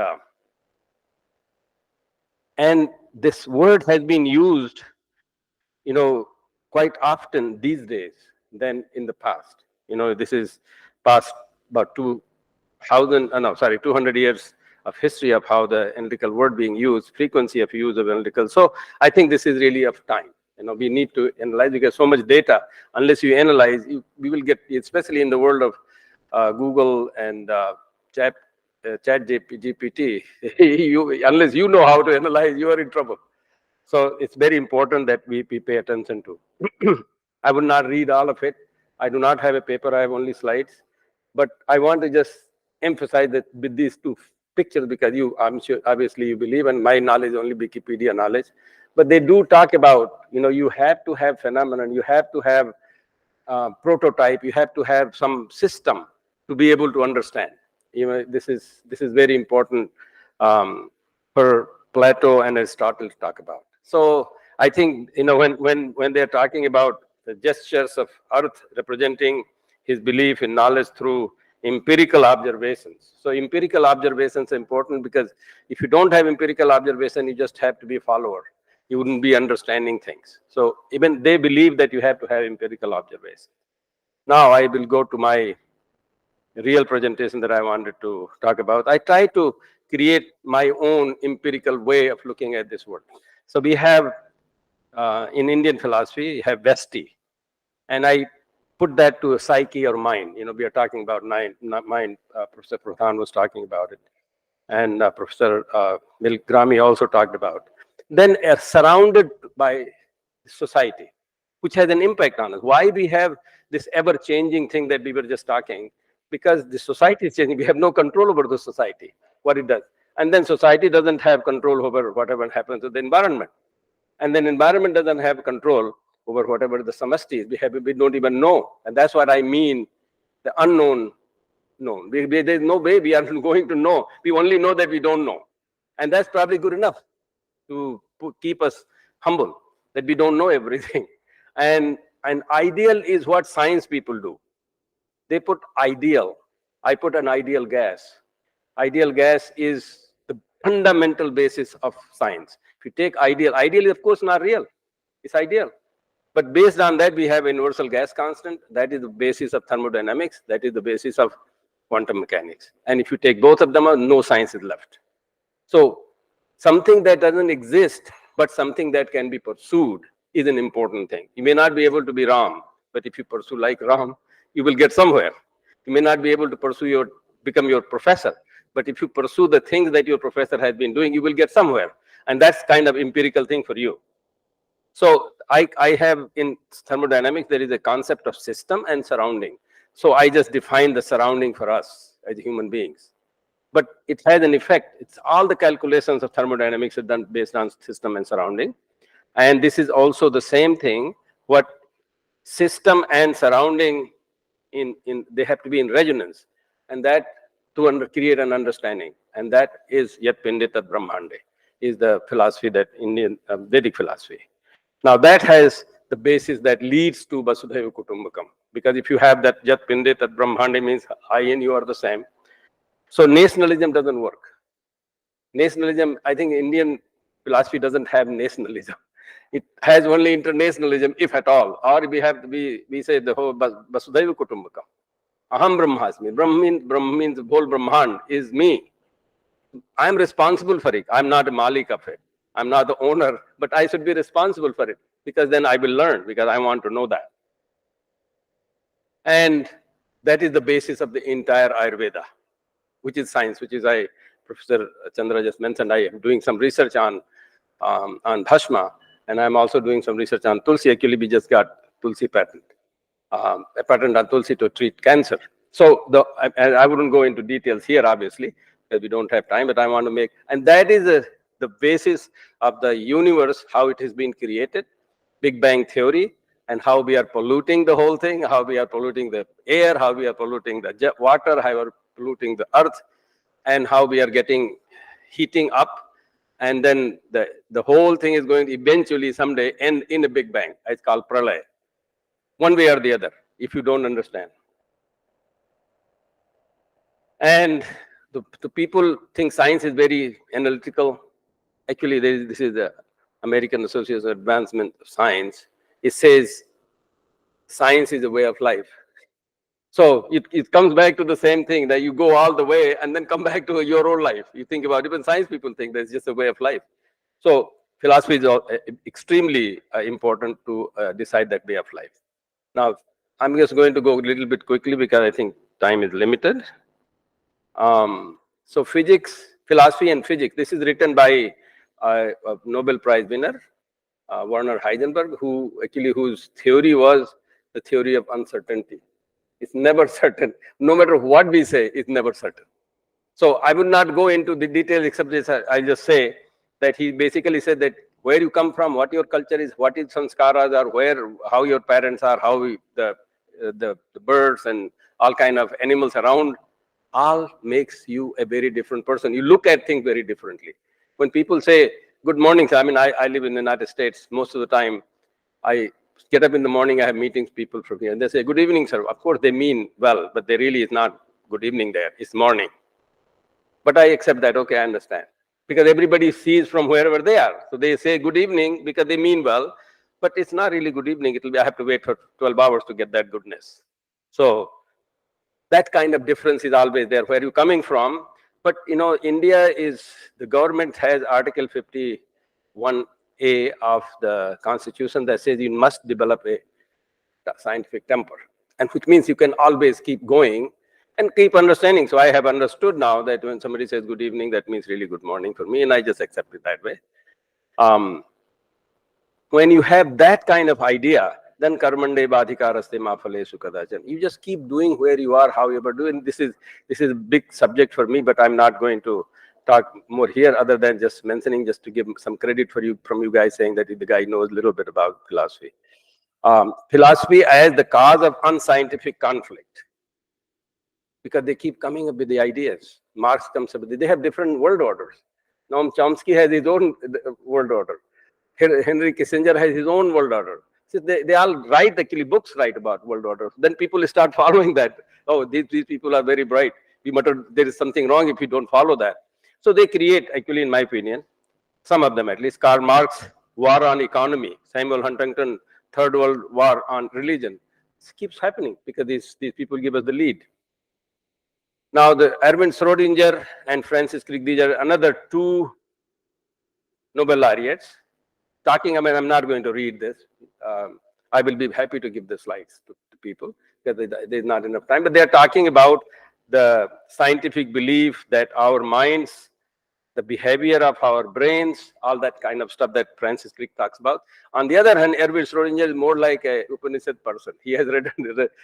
this word has been used, quite often these days than in the past. This is past about 200 years of history of how the analytical word being used, frequency of use of analytical. So I think this is really of time. We need to analyze, because so much data, unless you analyze, we will get, especially in the world of Google and Chat GPT, unless you know how to analyze, you are in trouble. So it's very important that we pay attention to. I would not read all of it. I do not have a paper, I have only slides. But I want to just emphasize that with these two pictures, because I'm sure, obviously you believe, and my knowledge is only Wikipedia knowledge. But they do talk about, you have to have phenomenon, you have to have prototype, you have to have some system to be able to understand. This is very important for Plato and Aristotle to talk about. So I think, when they're talking about the gestures of Earth representing his belief in knowledge through empirical observations. So empirical observations are important, because if you don't have empirical observation, you just have to be a follower. You wouldn't be understanding things. So even they believe that you have to have empirical observation. Now I will go to my real presentation that I wanted to talk about. I try to create my own empirical way of looking at this world. So we have, in Indian philosophy, we have Vesti. And I put that to a psyche or mind. We are talking about mind. Professor Pradhan was talking about it. And Professor Milgrami also talked about. Then surrounded by society, which has an impact on us. Why we have this ever-changing thing that we were just talking? Because the society is changing. We have no control over the society, what it does. And then society doesn't have control over whatever happens to the environment. And then environment doesn't have control over whatever the samasti is. We don't even know. And that's what I mean, the unknown known. There's no way we are going to know. We only know that we don't know. And that's probably good enough to keep us humble, that we don't know everything. And an ideal is what science people do. They put ideal. I put an ideal gas. Ideal gas is the fundamental basis of science. If you take ideal is of course not real. It's ideal. But based on that, we have universal gas constant. That is the basis of thermodynamics. That is the basis of quantum mechanics. And if you take both of them, no science is left. So something that doesn't exist, but something that can be pursued, is an important thing. You may not be able to be Ram, but if you pursue like Ram, you will get somewhere. You may not be able to become your professor, but if you pursue the things that your professor has been doing, you will get somewhere. And that's kind of empirical thing for you. So I have, in thermodynamics, there is a concept of system and surrounding. So I just define the surrounding for us as human beings. But it has an effect. It's all the calculations of thermodynamics are done based on system and surrounding. And this is also the same thing, what system and surrounding, they have to be in resonance. And that to create an understanding. And that is Yat Pindita Brahmande, is the philosophy, that Indian Vedic philosophy. Now that has the basis that leads to Vasudhaiva Kutumbakam. Because if you have that Yat Pindita Brahmande, means I and you are the same. So nationalism doesn't work. Nationalism, I think Indian philosophy doesn't have nationalism. It has only internationalism, if at all. Or we say the whole Vasudhaiva Kutumbakam. Aham Brahmasmi. Brahma means the whole Brahman is me. I'm responsible for it. I'm not a Malik of it. I'm not the owner, but I should be responsible for it, because then I will learn, because I want to know that. And that is the basis of the entire Ayurveda, which is science, which is Professor Chandra just mentioned. I am doing some research on Bhashma, and I'm also doing some research on Tulsi. Actually, we just got Tulsi patent, a patent on Tulsi to treat cancer. So I wouldn't go into details here, obviously, because we don't have time, but I want to make, and that is the basis of the universe, how it has been created, Big Bang theory, and how we are polluting the whole thing, how we are polluting the air, how we are polluting the water, how we are polluting the earth, and how we are getting heating up. And then the whole thing is going to eventually someday end in a big bang. It's called pralay. One way or the other, if you don't understand. And the people think science is very analytical. Actually, this is the American Association of Advancement of Science. It says science is a way of life. So it comes back to the same thing, that you go all the way and then come back to your own life. You think about, even science people think that it's just a way of life. So philosophy is extremely important to decide that way of life. Now, I'm just going to go a little bit quickly because I think time is limited. So physics, philosophy and physics, this is written by a Nobel Prize winner, Werner Heisenberg, whose theory was the theory of uncertainty. It's never certain. No matter what we say, it's never certain. So I would not go into the details, except this, I just say that he basically said that where you come from, what your culture is, what its sanskaras are, how your parents are, how the birds and all kind of animals around, all makes you a very different person. You look at things very differently. When people say good morning, I mean, I live in the United States. Most of the time, I get up in the morning, I have meetings, people from here, and they say, good evening, sir. Of course, they mean well, but they really is not good evening there. It's morning. But I accept that, okay, I understand. Because everybody sees from wherever they are. So they say good evening because they mean well, but it's not really good evening. I have to wait for 12 hours to get that goodness. So that kind of difference is always there, where you're coming from. But, India the government has Article 51A of the Constitution that says you must develop a scientific temper, and which means you can always keep going and keep understanding. So I have understood now that when somebody says good evening, that means really good morning for me, and I just accept it that way. When you have that kind of idea, then karmande badhikaraste ma phaleshu kadachan. You just keep doing where you are, however doing. This is a big subject for me, but I'm not going to talk more here, other than just mentioning, just to give some credit from you guys, saying that the guy knows a little bit about philosophy. Philosophy as the cause of unscientific conflict, because they keep coming up with the ideas. Marx comes up with they have different world orders. Noam Chomsky has his own world order. Henry Kissinger has his own world order. So they all write books about world order. Then people start following that. Oh, these people are very bright. There is something wrong if you don't follow that. So they create, actually, in my opinion, some of them at least, Karl Marx, war on economy, Samuel Huntington, Third World War on religion. This keeps happening because these people give us the lead. Now, the Erwin Schrödinger and Francis Crick, these are another two Nobel laureates. I'm not going to read this. I will be happy to give the slides to people because there's not enough time. But they're talking about the scientific belief that our minds, the behavior of our brains, all that kind of stuff that Francis Crick talks about. On the other hand, Erwin Schrödinger is more like a Upanishad person. He has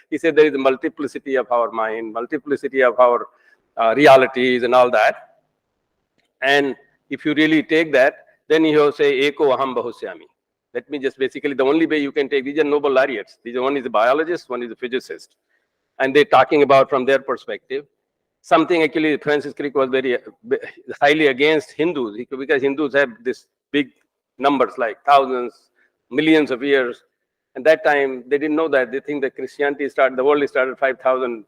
he said there is a multiplicity of our mind, multiplicity of our realities and all that. And if you really take that, then he will say, Eko aham bahusyami. Let me just basically, the only way you can take, these are Nobel laureates. One is a biologist, one is a physicist. And they're talking about from their perspective. Something actually Francis Crick was very highly against Hindus, because Hindus have this big numbers, like thousands, millions of years. And that time, they didn't know that. They think that the world started 5,000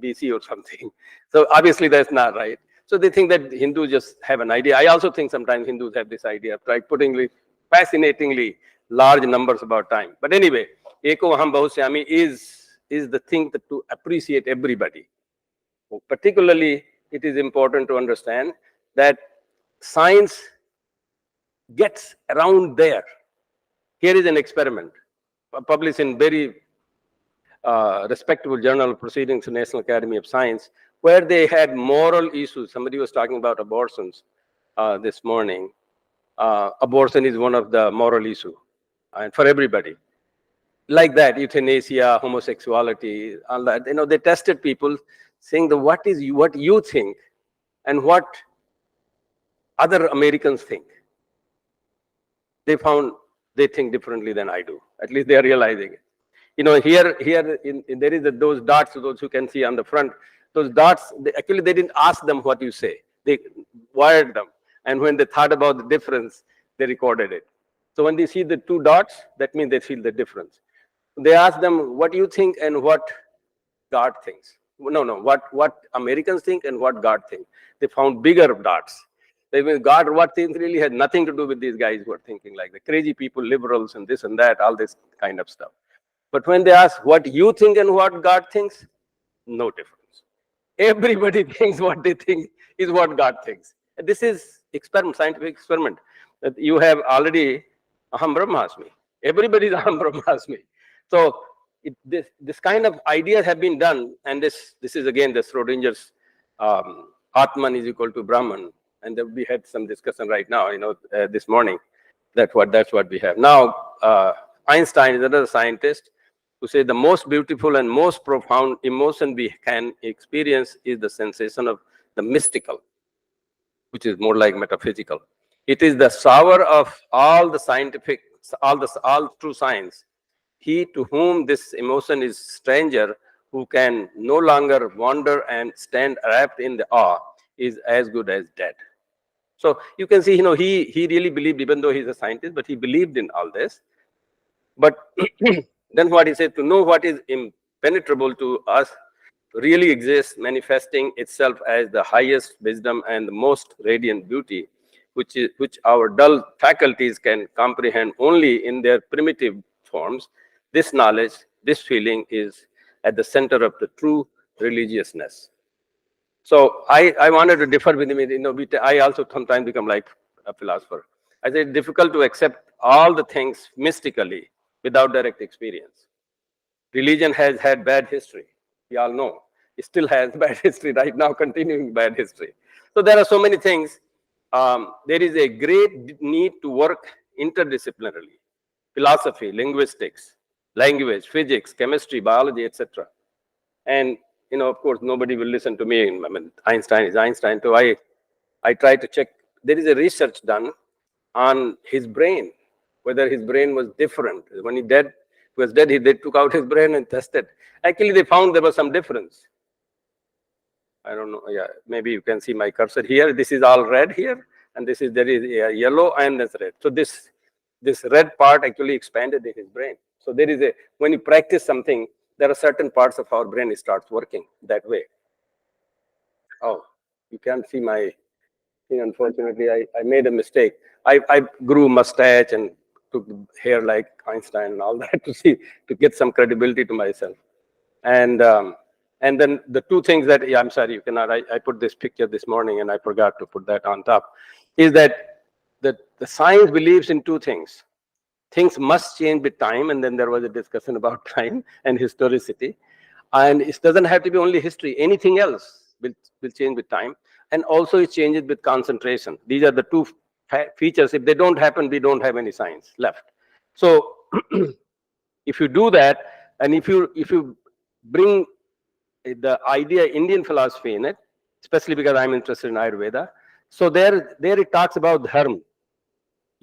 BC or something. So obviously that's not right. So they think that Hindus just have an idea. I also think sometimes Hindus have this idea of putting fascinatingly large numbers about time. But anyway, Eko aham bahusyami is the thing to appreciate everybody. Particularly, it is important to understand that science gets around there. Here is an experiment published in very respectable journal of Proceedings of National Academy of Science, where they had moral issues. Somebody was talking about abortions this morning. Abortion is one of the moral issues, and for everybody. Like that, euthanasia, homosexuality, all that. They tested people, saying what you think and what other Americans think. They found they think differently than I do. At least they are realizing it. You know, here there is those dots, those who can see on the front, those dots, actually they didn't ask them what you say. They wired them. And when they thought about the difference, they recorded it. So when they see the two dots, that means they feel the difference. They ask them, what do you think and what God thinks? No, what Americans think and what God thinks. They found bigger dots. They mean God, what thinks really had nothing to do with these guys who are thinking like the crazy people, liberals and this and that, all this kind of stuff. But when they ask what you think and what God thinks, no difference. Everybody thinks what they think is what God thinks. And this is experiment, scientific experiment. That you have already Aham Brahmasmi. Everybody is Aham Brahmasmi. So this kind of ideas have been done, and this is again the Schrodinger's Atman is equal to Brahman, and we had some discussion right now, you know, this morning. That's what we have now. Einstein is another scientist who says the most beautiful and most profound emotion we can experience is the sensation of the mystical, which is more like metaphysical. It is the sour of all the scientific, all true science. He to whom this emotion is stranger, who can no longer wander and stand wrapped in the awe, is as good as dead. So you can see, you know, he really believed, even though he's a scientist, but he believed in all this. But then what he said, to know what is impenetrable to us really exists, manifesting itself as the highest wisdom and the most radiant beauty, which our dull faculties can comprehend only in their primitive forms. This knowledge, this feeling is at the center of the true religiousness. So I wanted to differ with him. You know, I also sometimes become like a philosopher. I say it's difficult to accept all the things mystically without direct experience. Religion has had bad history. We all know. It still has bad history right now, continuing bad history. So there are so many things. There is a great need to work interdisciplinarily. Philosophy, linguistics, language, physics, chemistry, biology, etc. And, you know, of course, nobody will listen to me. I mean, Einstein is Einstein. So I try to check. There is a research done on his brain, whether his brain was different. When he was dead, they took out his brain and tested. Actually, they found there was some difference. I don't know. Yeah, maybe you can see my cursor here. This is all red here, and there is a yellow and this red. So this red part actually expanded in his brain. So there is when you practice something, there are certain parts of our brain starts working that way. Oh, you can't see my thing. Unfortunately, I made a mistake. I grew mustache and took hair like Einstein and all that to get some credibility to myself. And then the two things that, I'm sorry, you cannot, I put this picture this morning and I forgot to put that on top, is that the science believes in two things. Things must change with time, and then there was a discussion about time and historicity. And it doesn't have to be only history. Anything else will change with time. And also it changes with concentration. These are the two features. If they don't happen, we don't have any science left. So if you do that, and if you bring the idea Indian philosophy in it, especially because I'm interested in Ayurveda, so there it talks about dharma.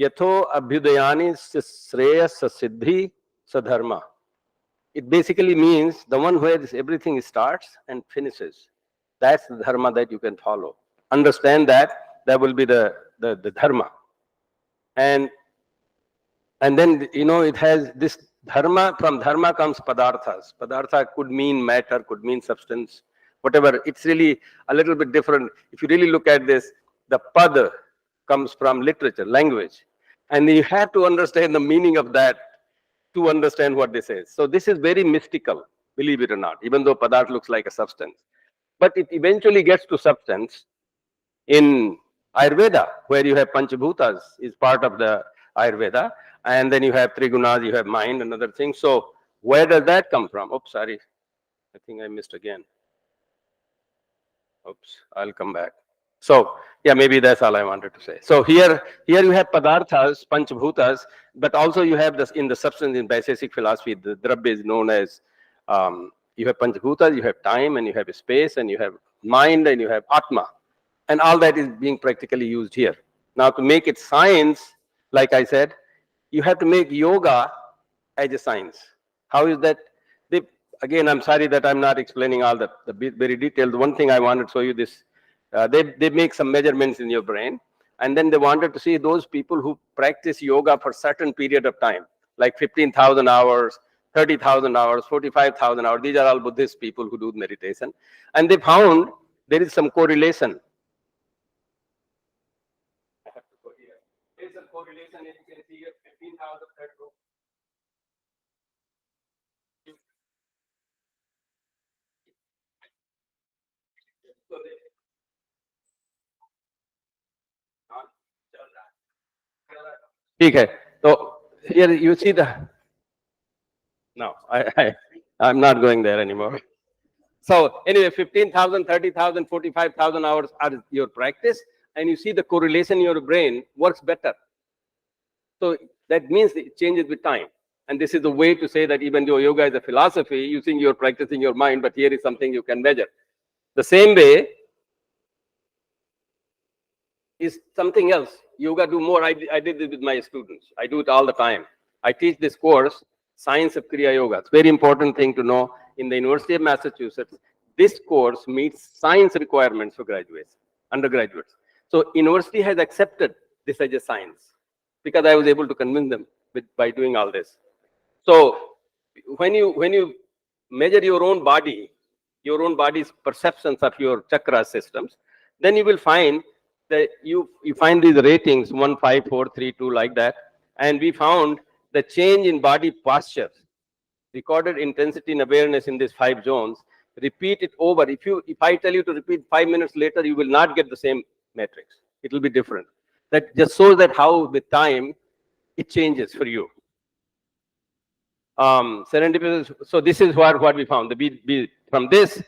Yatho abhyudayani shreyas siddhi sadharma. It basically means the one where everything starts and finishes. That's the dharma that you can follow. Understand that will be the dharma. And then, you know, it has this dharma. From dharma comes padarthas. Padartha could mean matter, could mean substance, whatever. It's really a little bit different. If you really look at this, the pad comes from literature, language. And you have to understand the meaning of that to understand what this is. So this is very mystical, believe it or not, even though padarth looks like a substance. But it eventually gets to substance in Ayurveda, where you have Panchabhutas is part of the Ayurveda, and then you have Trigunas, you have mind and other things. So where does that come from? Oops, sorry, I think I missed again. Oops, I'll come back. So yeah, maybe that's all I wanted to say. So here you have Padarthas, Panchabhutas, but also you have this in the substance in Vaisesik philosophy, the Drabya is known as, you have Panchabhutas, you have time, and you have space, and you have mind, and you have Atma. And all that is being practically used here. Now to make it science, like I said, you have to make yoga as a science. How is that? They, again, I'm sorry that I'm not explaining all the very detailed. One thing I wanted to show you this, they make some measurements in your brain, and then they wanted to see those people who practice yoga for certain period of time, like 15,000 hours, 30,000 hours, 45,000 hours. These are all Buddhist people who do meditation. And they found there is some correlation. I have to go here. There is some correlation, as you can see here, 15,000, so ठीक है तो here you see the no I'm not going there anymore. So anyway, 15,000, 30,000, 45,000 hours are your practice, and you see the correlation in your brain works better. So that means it changes with time. And this is the way to say that even though yoga is a philosophy, you think you're practicing your mind, but here is something you can measure. The same way is something else. Yoga do more. I did this with my students. I do it all the time. I teach this course, Science of Kriya Yoga. It's a very important thing to know. In the University of Massachusetts, this course meets science requirements for graduates, undergraduates. So university has accepted this as a science because I was able to convince them by doing all this. So when you measure your own body's perceptions of your chakra systems, then you will find that you find these ratings 1, 5, 4, 3, 2 like that, and we found the change in body posture, recorded intensity and awareness in these 5 zones. Repeat it over. If I tell you to repeat 5 minutes later, you will not get the same matrix. It will be different. That just shows that how with time it changes for you. Serendipitous. So this is what we found. From this,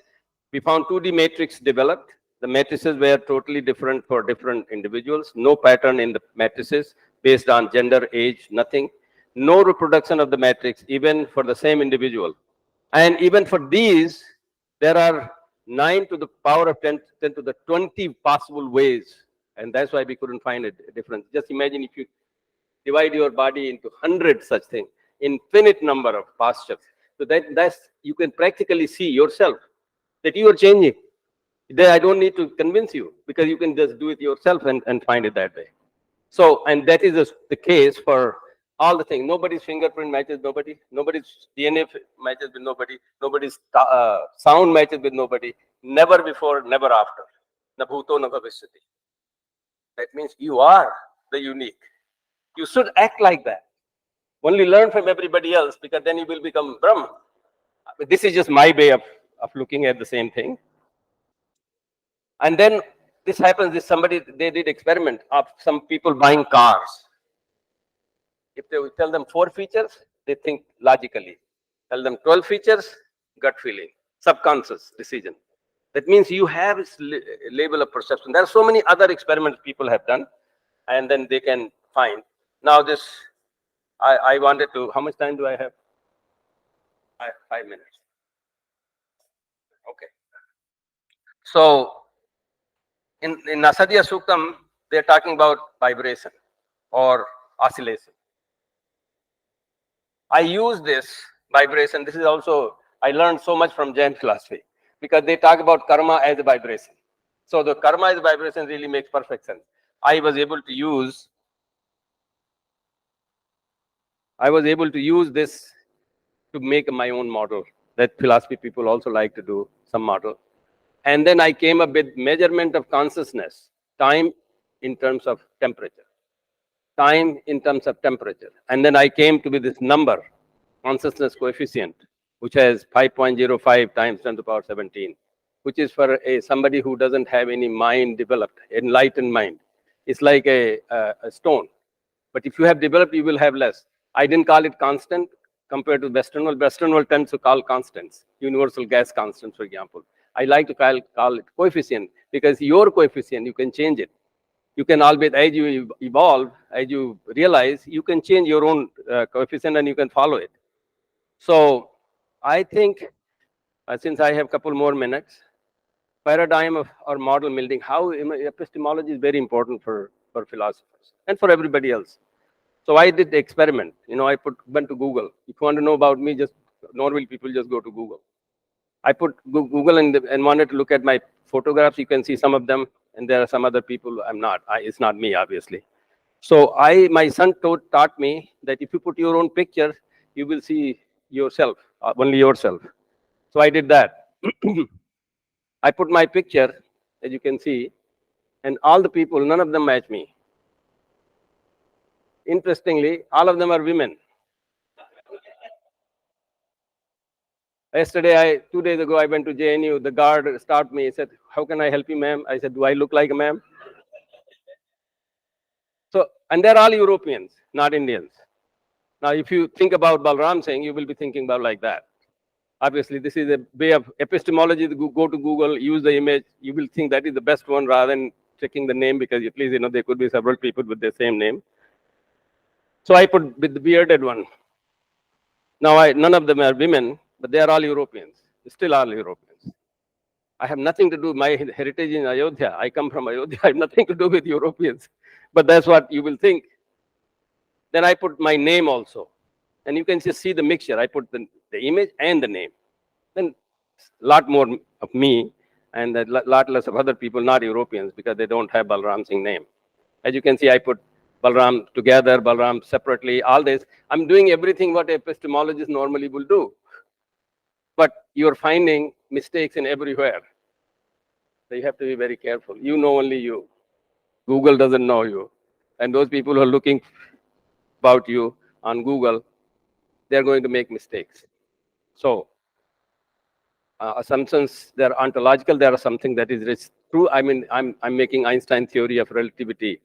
we found 2D matrix developed. The matrices were totally different for different individuals. No pattern in the matrices based on gender, age, nothing. No reproduction of the matrix, even for the same individual. And even for these, there are 9 to the power of 10 to the 20 possible ways. And that's why we couldn't find a difference. Just imagine if you divide your body into 100 such things, infinite number of postures. So that's you can practically see yourself that you are changing. I don't need to convince you because you can just do it yourself and find it that way. So, and that is the case for all the things. Nobody's fingerprint matches nobody. Nobody's DNA matches with nobody. Nobody's sound matches with nobody. Never before, never after. Na bhuto na bhavishyati. That means you are the unique. You should act like that. Only learn from everybody else because then you will become Brahma. This is just my way of looking at the same thing. And then this happens, they did experiment of some people buying cars. If they tell them 4 features, they think logically. Tell them 12 features, gut feeling, subconscious decision. That means you have this level of perception. There are so many other experiments people have done, and then they can find. Now this, I wanted to, how much time do I have? 5 minutes. Okay. So, in Nasadya Suktam, they're talking about vibration or oscillation. I use this vibration. This is also, I learned so much from Jain philosophy because they talk about karma as a vibration. So the karma as a vibration really makes perfect sense. I was able to use this to make my own model that philosophy people also like to do some model. And then I came up with measurement of consciousness, time in terms of temperature. Time in terms of temperature. And then I came to be this number, consciousness coefficient, which has 5.05 times 10 to the power 17, which is for somebody who doesn't have any mind developed, enlightened mind. It's like a stone. But if you have developed, you will have less. I didn't call it constant compared to Western world. Western world tends to call constants, universal gas constants, for example. I like to call it coefficient because your coefficient, you can change it. You can always, as you evolve, as you realize, you can change your own coefficient and you can follow it. So I think, since I have a couple more minutes, paradigm of or model building, how epistemology is very important for philosophers and for everybody else. So I did the experiment. I went to Google. If you want to know about me, just normal people just go to Google. I put Google and wanted to look at my photographs. You can see some of them, and there are some other people. I'm not. It's not me, obviously. So my son taught me that if you put your own picture, you will see yourself, only yourself. So I did that. I put my picture, as you can see, and all the people, none of them match me. Interestingly, all of them are women. Yesterday, 2 days ago, I went to JNU. The guard stopped me. He said, "How can I help you, ma'am?" I said, "Do I look like a ma'am?" So, and they're all Europeans, not Indians. Now, if you think about Balram Singh, you will be thinking about like that. Obviously, this is a way of epistemology. Go to Google, use the image. You will think that is the best one rather than checking the name, because at least there could be several people with the same name. So I put with the bearded one. Now, none of them are women, but they are all Europeans. Still all Europeans. I have nothing to do. My heritage in Ayodhya. I come from Ayodhya. I have nothing to do with Europeans. But that's what you will think. Then I put my name also. And you can just see the mixture. I put the image and the name. Then a lot more of me and a lot less of other people, not Europeans, because they don't have Balram Singh name. As you can see, I put Balram together, Balram separately, all this. I'm doing everything what epistemologists normally will do. But you're finding mistakes in everywhere. So you have to be very careful. You know only you. Google doesn't know you. And those people who are looking about you on Google, they're going to make mistakes. So assumptions, they're ontological. There are something that is true. I mean, I'm making Einstein theory of relativity.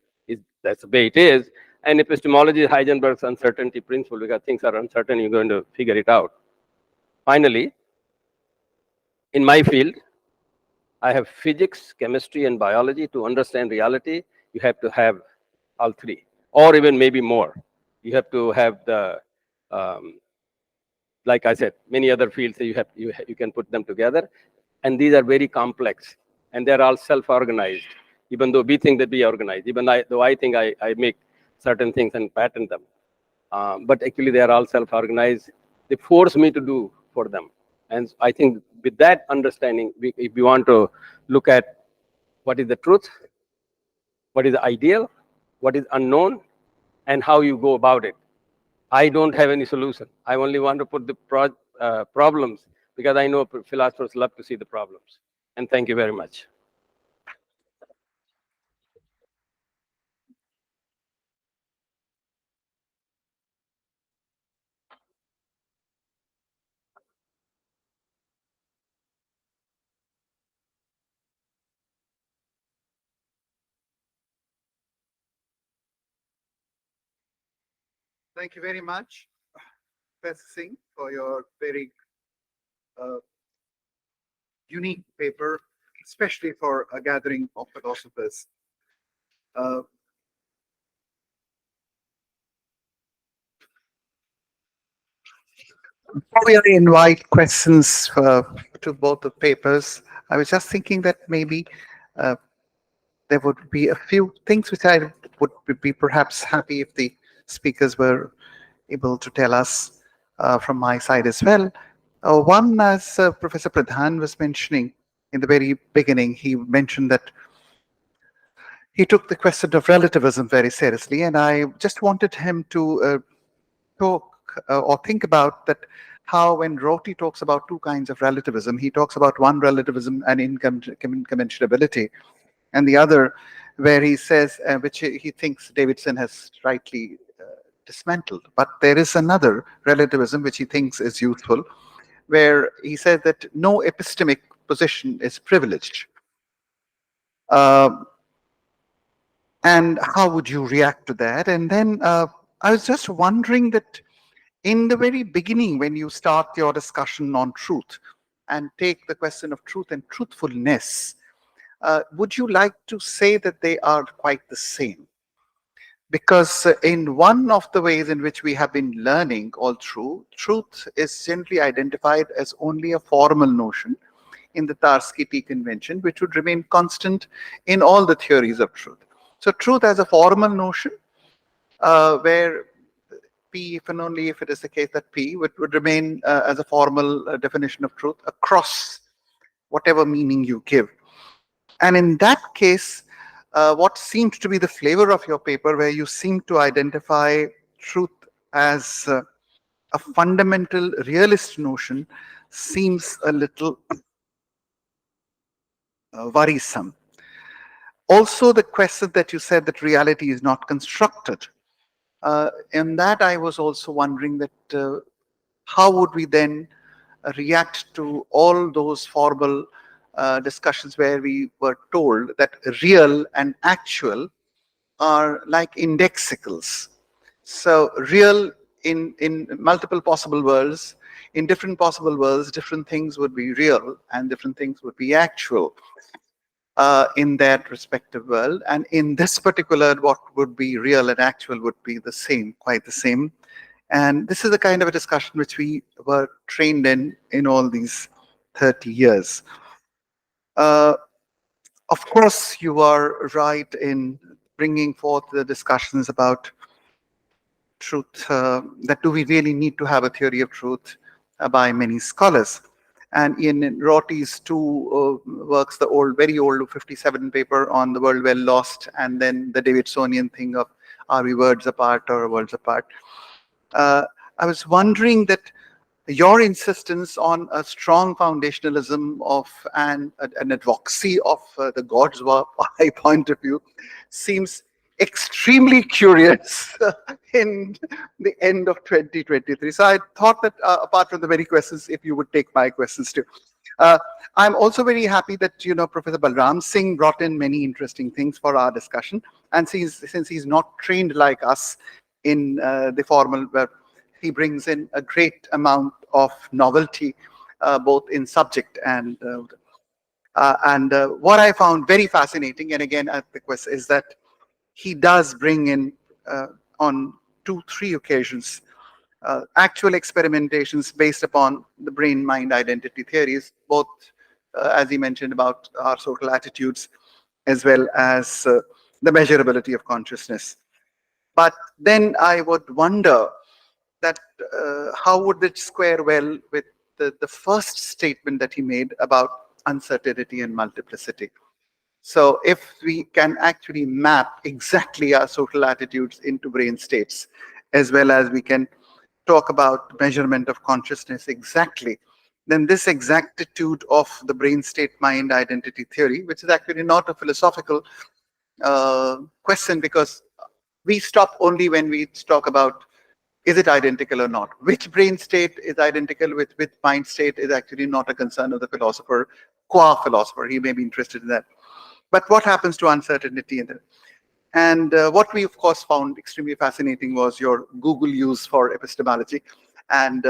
That's the way it is. And epistemology is Heisenberg's uncertainty principle, because things are uncertain, you're going to figure it out. Finally, in my field, I have physics, chemistry, and biology. To understand reality, you have to have all three, or even maybe more. You have to have the, like I said, many other fields, you can put them together. And these are very complex, and they're all self-organized, even though we think that we are organized, though I think I make certain things and pattern them. But actually, they are all self-organized. They force me to do for them. And I think with that understanding, if we want to look at what is the truth, what is the ideal, what is unknown, and how you go about it. I don't have any solution. I only want to put the problems, because I know philosophers love to see the problems. And thank you very much. Thank you very much, Professor Singh, for your very unique paper, especially for a gathering of philosophers. Before we invite questions to both the papers, I was just thinking that maybe there would be a few things which I would be perhaps happy if the speakers were able to tell us from my side as well. One, as Professor Pradhan was mentioning in the very beginning, he mentioned that he took the question of relativism very seriously, and I just wanted him to talk or think about that, how when Rorty talks about two kinds of relativism, he talks about one relativism and incommensurability, and the other where he says, which he thinks Davidson has rightly dismantled. But there is another relativism which he thinks is useful, where he says that no epistemic position is privileged. And how would you react to that? And then I was just wondering that in the very beginning, when you start your discussion on truth and take the question of truth and truthfulness, would you like to say that they are quite the same? Because in one of the ways in which we have been learning all through, truth is generally identified as only a formal notion in the Tarski-T convention, which would remain constant in all the theories of truth. So truth as a formal notion where P, if and only if it is the case that P would remain as a formal definition of truth across whatever meaning you give. And in that case, what seemed to be the flavor of your paper, where you seem to identify truth as a fundamental realist notion, seems a little worrisome. Also, the question that you said that reality is not constructed. In that, I was also wondering that how would we then react to all those formal discussions where we were told that real and actual are like indexicals. So real in multiple possible worlds, in different possible worlds, different things would be real and different things would be actual in that respective world. And in this particular, what would be real and actual would be the same, quite the same. And this is the kind of a discussion which we were trained in all these 30 years. Of course, you are right in bringing forth the discussions about truth, that do we really need to have a theory of truth by many scholars. And in Rorty's two works, the very old 57 paper on the world well lost, and then the Davidsonian thing of are we words apart or worlds apart. I was wondering that your insistence on a strong foundationalism of an advocacy of the God's eye point of view seems extremely curious in the end of 2023. So I thought that apart from the many questions, if you would take my questions too. I'm also very happy that, Professor Balram Singh brought in many interesting things for our discussion. And since he's not trained like us in the formal, he brings in a great amount of novelty, both in subject and what I found very fascinating, and again at the quest, is that he does bring in on 2-3 occasions actual experimentations based upon the brain-mind identity theories, both as he mentioned about our social attitudes, as well as the measurability of consciousness. But then I would wonder that how would it square well with the first statement that he made about uncertainty and multiplicity. So if we can actually map exactly our social attitudes into brain states, as well as we can talk about measurement of consciousness exactly, then this exactitude of the brain state mind identity theory, which is actually not a philosophical question, because we stop only when we talk about is it identical or not. Which brain state is identical with mind state is actually not a concern of the philosopher, qua philosopher. He may be interested in that. But what happens to uncertainty in it? And what we, of course, found extremely fascinating was your Google use for epistemology, and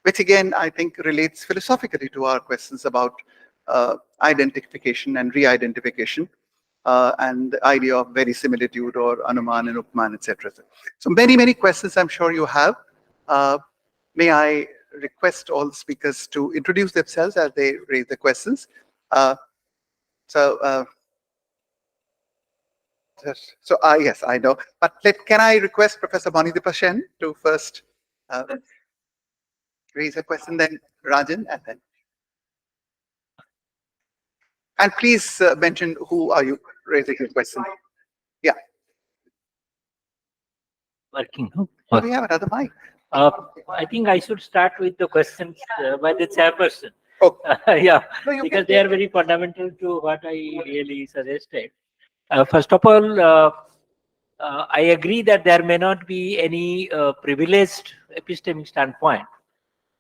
which again, I think relates philosophically to our questions about identification and re-identification, and the idea of verisimilitude or anuman and upman, etc. So many questions I'm sure you have. May I request all the speakers to introduce themselves as they raise the questions. Yes, I know. But can I request Professor Monidippa Sen to first raise a question, then Rajan, and then. And please mention who are you raising your question. Yeah. Working. Oh, we have another mic. I think I should start with the questions by the chairperson. Oh. Yeah, No, because they are very fundamental to what I really suggested. First of all, I agree that there may not be any privileged epistemic standpoint,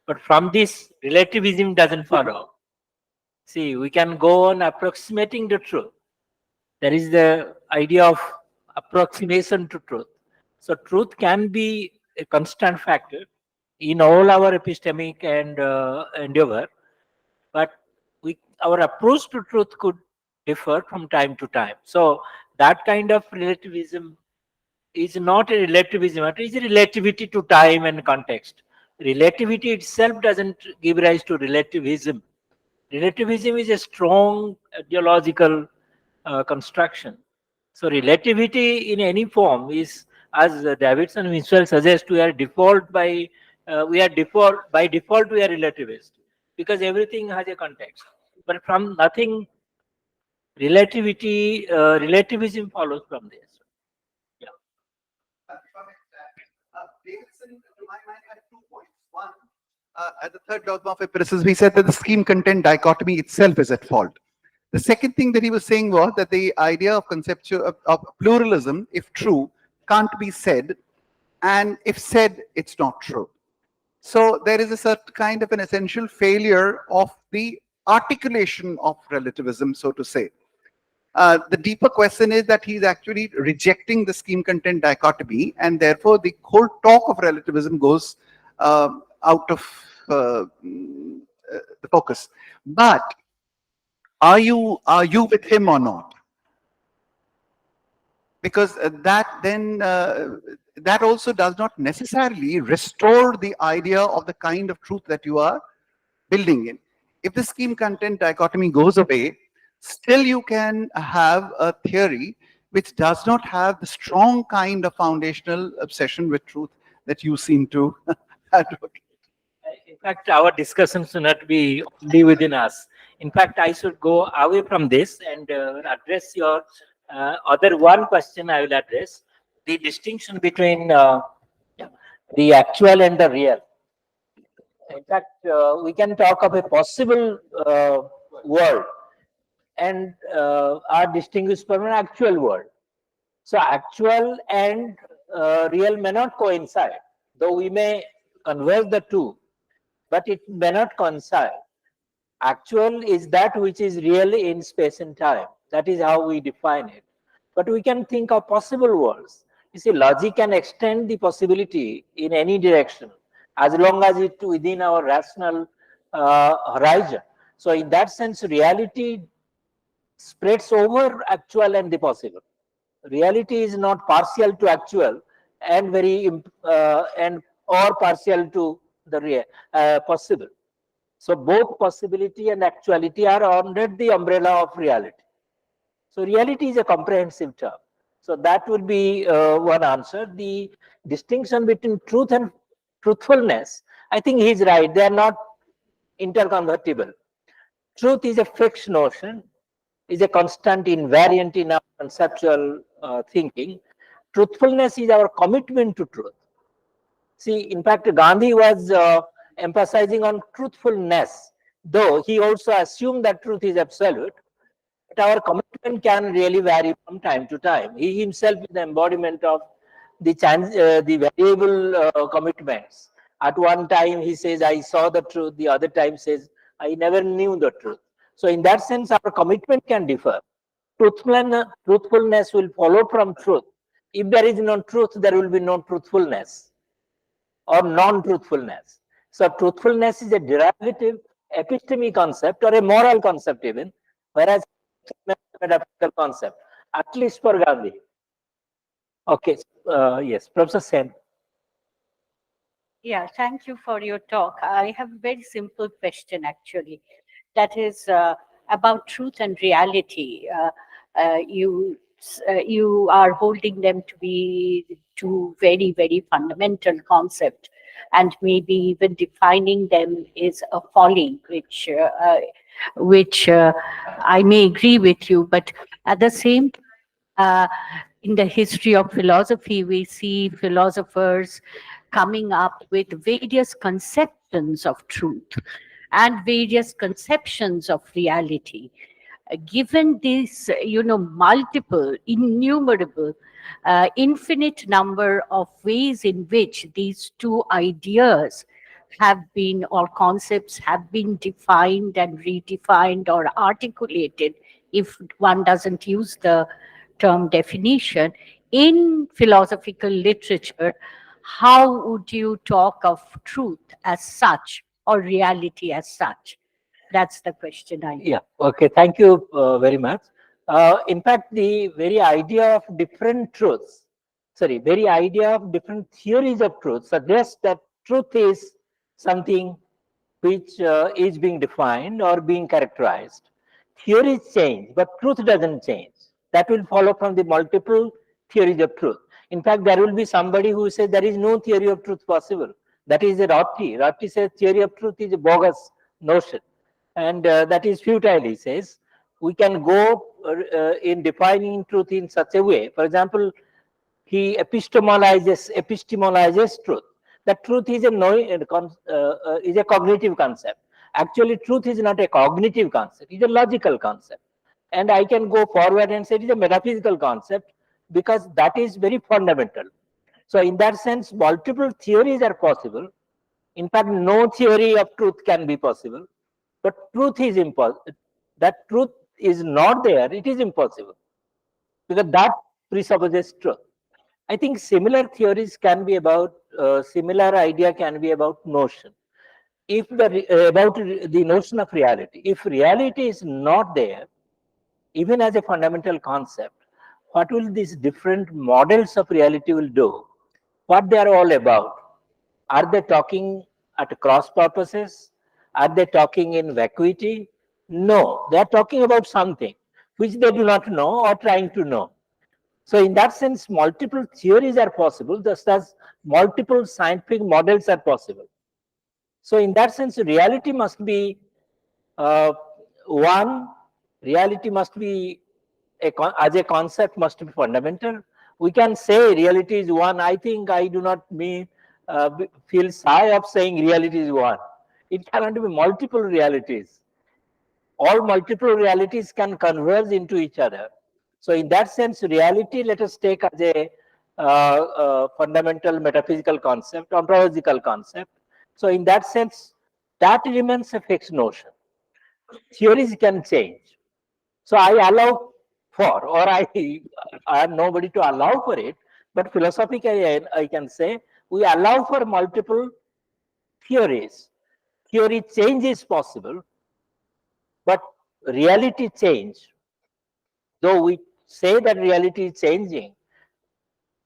but from this, relativism doesn't follow. See, we can go on approximating the truth. There is the idea of approximation to truth. So truth can be a constant factor in all our epistemic and endeavor, but our approach to truth could differ from time to time. So that kind of relativism is not a relativism, it is a relativity to time and context. Relativity itself doesn't give rise to relativism. Relativism is a strong ideological construction. So relativity in any form is as Davidson himself suggests, we are default by default we are relativist because everything has a context. But from nothing, relativism follows from this. Yeah. Davidson, to my mind, had 2 points. One, at the third dogma of empiricism, he said that the scheme content dichotomy itself is at fault. The second thing that he was saying was that the idea of conceptual of pluralism, if true, can't be said, and if said, it's not true. So there is a certain kind of an essential failure of the articulation of relativism, so to say. The deeper question is that he's actually rejecting the scheme content dichotomy, and therefore the whole talk of relativism goes out of the focus. But are you with him or not? Because that also does not necessarily restore the idea of the kind of truth that you are building in. If the scheme content dichotomy goes away, still you can have a theory which does not have the strong kind of foundational obsession with truth that you seem to advocate. In fact, our discussions should not be only within us. In fact, I should go away from this and address your other one question I will address, the distinction between the actual and the real. In fact, we can talk of a possible world and are distinguished from an actual world. So actual and real may not coincide, though we may converge the two, but it may not coincide. Actual is that which is real in space and time. That is how we define it. But we can think of possible worlds. You see, logic can extend the possibility in any direction as long as it's within our rational horizon. So in that sense, reality spreads over actual and the possible. Reality is not partial to actual and or partial to the real, possible. So both possibility and actuality are under the umbrella of reality. So reality is a comprehensive term. So that would be one answer. The distinction between truth and truthfulness, I think he's right. They are not interconvertible. Truth is a fixed notion, is a constant invariant in our conceptual thinking. Truthfulness is our commitment to truth. See, in fact, Gandhi was emphasizing on truthfulness, though he also assumed that truth is absolute. But our commitment can really vary from time to time. He himself is the embodiment of the variable commitments. At one time, he says, I saw the truth. The other time says, I never knew the truth. So in that sense, our commitment can differ. Truthfulness will follow from truth. If there is no truth, there will be no truthfulness or non-truthfulness. So truthfulness is a derivative epistemic concept or a moral concept even, whereas metaphysical concept, at least for Gandhi. Okay, yes, Professor Sen. Yeah, thank you for your talk. I have a very simple question actually. That is about truth and reality. You are holding them to be two very, very fundamental concepts, and maybe even defining them is a folly, which I may agree with you, but at the same in the history of philosophy, we see philosophers coming up with various conceptions of truth and various conceptions of reality. Given this, multiple, innumerable, infinite number of ways in which these two ideas have been, or concepts have been defined and redefined or articulated, if one doesn't use the term definition, in philosophical literature, how would you talk of truth as such or reality as such? That's the question I have. Yeah, okay, thank you very much. In fact, the very idea of different truths, very idea of different theories of truth suggests that truth is something which is being defined or being characterized. Theories change, but truth doesn't change. That will follow from the multiple theories of truth. In fact, there will be somebody who says there is no theory of truth possible. That is a Rorty. Rorty says theory of truth is a bogus notion, and that is futile, he says. We can go in defining truth in such a way. For example, he epistemolizes truth. That truth is a cognitive concept. Actually, truth is not a cognitive concept; it's a logical concept. And I can go forward and say it is a metaphysical concept because that is very fundamental. So, in that sense, multiple theories are possible. In fact, no theory of truth can be possible. But truth is impossible. That truth is not there; it is impossible because that presupposes truth. I think similar theories can be about, similar idea can be about notion. If about the notion of reality, if reality is not there, even as a fundamental concept, what will these different models of reality will do? What they are all about? Are they talking at cross purposes? Are they talking in vacuity? No, they are talking about something which they do not know or trying to know. So in that sense, multiple theories are possible, just as multiple scientific models are possible. So in that sense, reality must be one, reality must be, as a concept must be fundamental. We can say reality is one. I think I do not feel shy of saying reality is one. It cannot be multiple realities. All multiple realities can converge into each other. So in that sense, reality, let us take as a fundamental metaphysical concept, ontological concept. So in that sense, that remains a fixed notion. Theories can change. So I allow for, or I am nobody to allow for it, but philosophically I can say we allow for multiple theories. Theory change is possible, but reality change, though we say that reality is changing,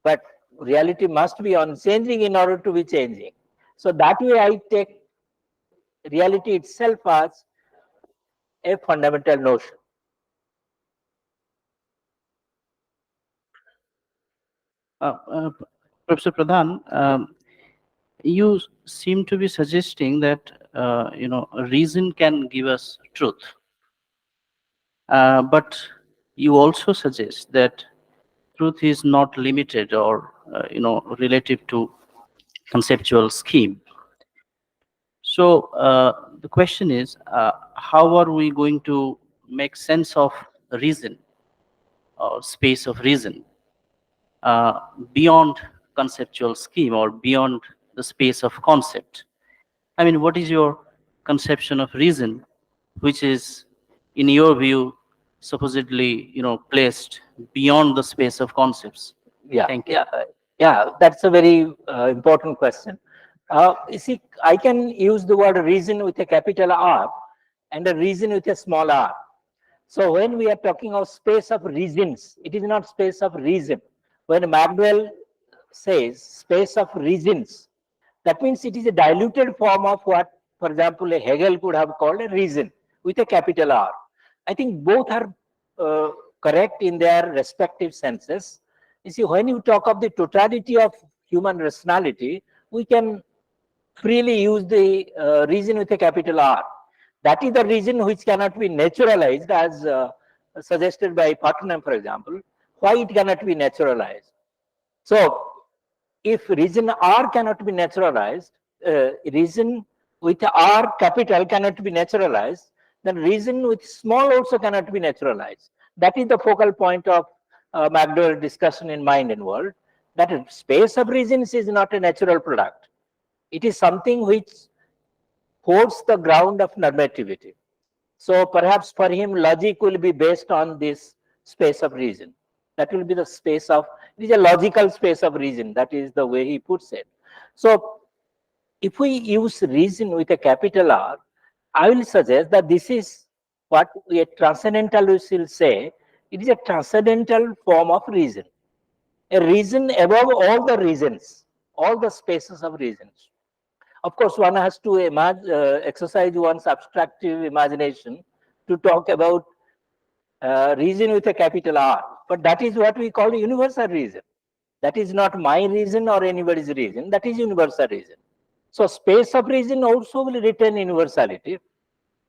but reality must be unchanging in order to be changing. So that way I take reality itself as a fundamental notion. Professor Pradhan, you seem to be suggesting that reason can give us truth, but you also suggest that truth is not limited or relative to conceptual scheme. So the question is, how are we going to make sense of reason or space of reason uh, beyond conceptual scheme or beyond the space of concept? I mean, what is your conception of reason, which is, in your view, supposedly, placed beyond the space of concepts? Yeah, Thank you. yeah. That's a very important question. You see, I can use the word reason with a capital R and a reason with a small r. So when we are talking of space of reasons, it is not space of reason. When Maxwell says space of reasons, that means it is a diluted form of what, for example, a Hegel could have called a reason with a capital R. I think both are correct in their respective senses. You see, when you talk of the totality of human rationality, we can freely use the reason with a capital R. That is the reason which cannot be naturalized, as suggested by Putnam, for example. Why it cannot be naturalized? So, if reason R cannot be naturalized, reason with R capital cannot be naturalized, then reason with small also cannot be naturalized. That is the focal point of Maxwell discussion in Mind and World, that space of reasons is not a natural product. It is something which holds the ground of normativity. So perhaps for him, logic will be based on this space of reason. That will be the space of, it is a logical space of reason. That is the way he puts it. So if we use reason with a capital R, I will suggest that this is what a transcendentalists will say. It is a transcendental form of reason. A reason above all the reasons, all the spaces of reasons. Of course, one has to exercise one's abstractive imagination to talk about reason with a capital R. But that is what we call universal reason. That is not my reason or anybody's reason. That is universal reason. So space of reason also will retain universality,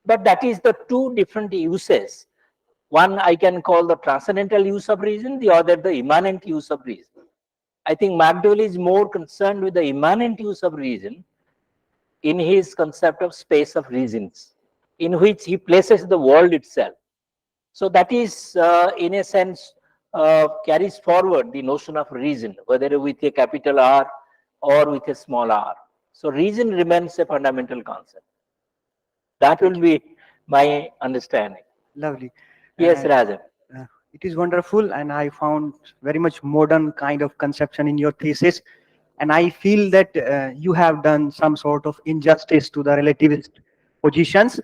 but that is the two different uses. One I can call the transcendental use of reason, the other the immanent use of reason. I think McDowell is more concerned with the immanent use of reason in his concept of space of reasons, in which he places the world itself. So that is, in a sense, carries forward the notion of reason, whether with a capital R or with a small r. So reason remains a fundamental concept. That will be my understanding. Lovely. Yes, Uh, Rajan. it is wonderful, and I found very much modern kind of conception in your thesis. And I feel that you have done some sort of injustice to the relativist positions.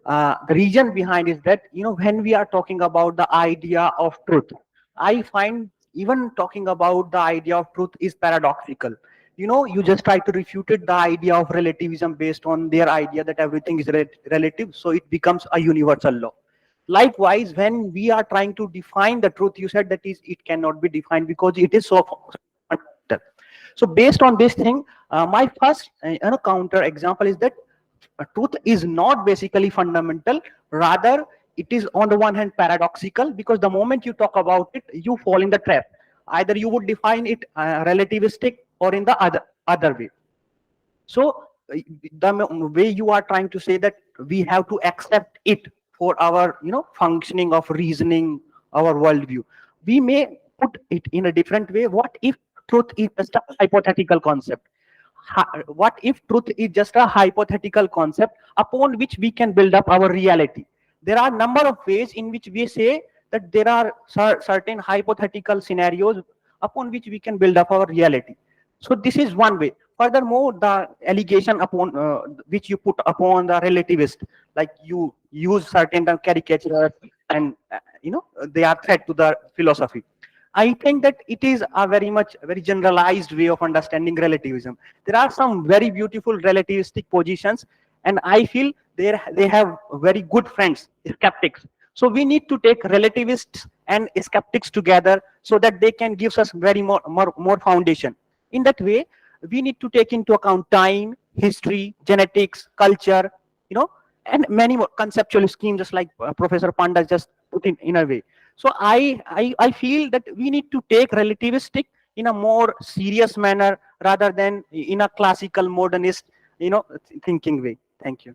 The reason behind is that, when we are talking about the idea of truth, I find even talking about the idea of truth is paradoxical. You just try to refute it, the idea of relativism based on their idea that everything is relative, so it becomes a universal law. Likewise, when we are trying to define the truth, you said that it cannot be defined because it is so fundamental. So based on this thing, my first counter example is that truth is not basically fundamental. Rather, it is on the one hand paradoxical, because the moment you talk about it, you fall in the trap. Either you would define it relativistic or in the other way. So the way you are trying to say that we have to accept it for our functioning of reasoning, our worldview, we may put it in a different way. What if truth is just a hypothetical concept? What if truth is just a hypothetical concept upon which we can build up our reality? There are a number of ways in which we say that there are certain hypothetical scenarios upon which we can build up our reality. So this is one way. Furthermore, the allegation upon which you put upon the relativist, like you use certain caricatures, and they are threat to the philosophy. I think that it is a very generalized way of understanding relativism. There are some very beautiful relativistic positions, and I feel they have very good friends, skeptics. So we need to take relativists and skeptics together so that they can give us very more foundation. In that way, we need to take into account time, history, genetics, culture, and many more conceptual schemes, just like Professor Panda just put in a way. So I feel that we need to take relativistic in a more serious manner rather than in a classical modernist, thinking way. Thank you.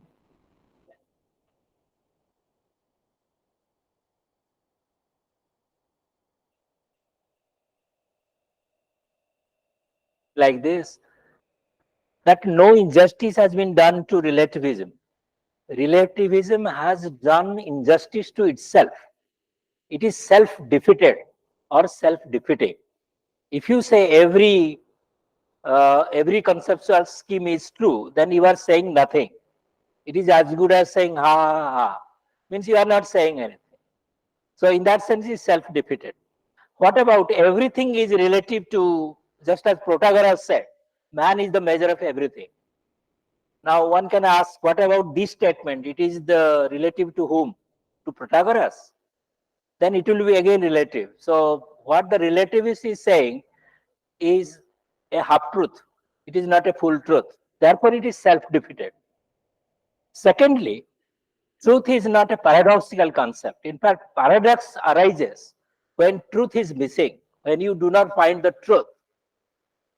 Like this, that no injustice has been done to relativism. Relativism has done injustice to itself. It is self-defeated or self-defeating. If you say every conceptual scheme is true, then you are saying nothing. It is as good as saying ha ha ha. Means you are not saying anything. So in that sense, it's self-defeated. What about everything is relative to, just as Protagoras said, man is the measure of everything. Now one can ask, what about this statement? It is the relative to whom? To Protagoras. Then it will be again relative. So what the relativist is saying is a half truth. It is not a full truth. Therefore, it is self-defeated. Secondly, truth is not a paradoxical concept. In fact, paradox arises when truth is missing. When you do not find the truth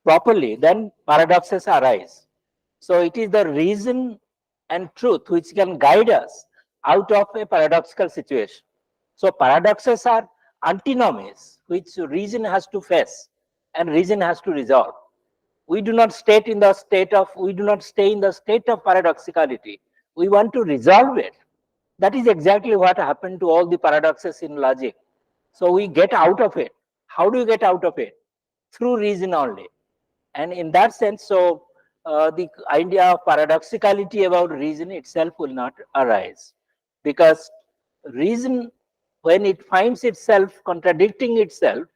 properly, then paradoxes arise. So it is the reason and truth which can guide us out of a paradoxical situation. So paradoxes are antinomies which reason has to face and reason has to resolve. We do not stay in the state of paradoxicality. We want to resolve it. That is exactly what happened to all the paradoxes in logic. So we get out of it. How do you get out of it? Through reason only. And in that sense, so the idea of paradoxicality about reason itself will not arise, because reason, when it finds itself contradicting itself,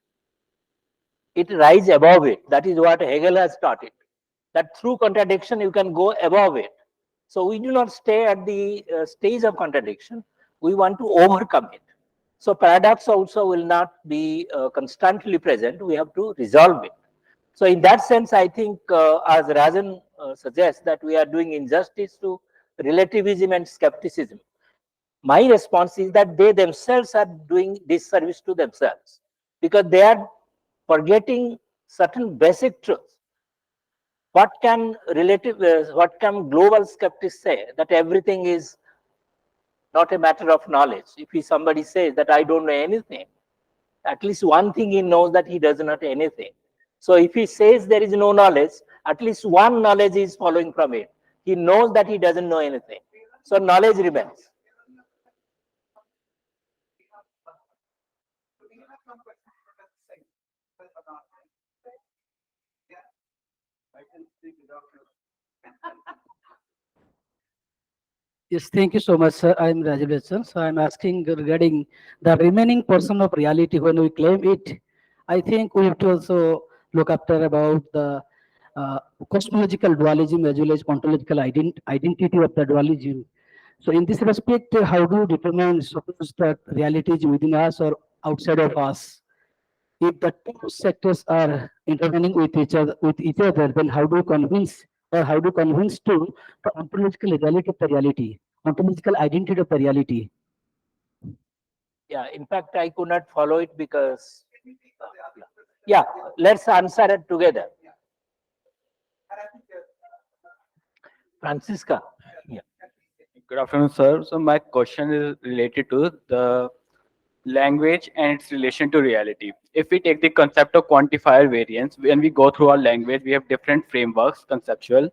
it rises above it. That is what Hegel has taught it, that through contradiction you can go above it. So we do not stay at the stage of contradiction. We want to overcome it. So paradox also will not be constantly present. We have to resolve it. So in that sense, I think, as Rajan suggests, that we are doing injustice to relativism and skepticism. My response is that they themselves are doing disservice to themselves, because they are forgetting certain basic truths. What can global skeptics say? That everything is not a matter of knowledge. If somebody says that I don't know anything, at least one thing he knows, that he does not know anything. So if he says there is no knowledge, at least one knowledge is following from it. He knows that he doesn't know anything. So knowledge remains. Yes, thank you so much, sir. I'm Rajiv Bachchan. So I'm asking regarding the remaining portion of reality when we claim it. I think we have to also look after about the cosmological dualism as well as ontological identity of the dualism. So in this respect, how do you determine suppose that reality is within us or outside of us? If the two sectors are intervening with each other, then how do you convince or how do you convince to the ontological reality of the reality, ontological identity of the reality? Yeah, in fact, I could not follow it because, yeah, let's answer it together. Francisca. Yeah. Good afternoon, sir. So my question is related to the language and its relation to reality. If we take the concept of quantifier variance, when we go through our language, we have different frameworks, conceptual.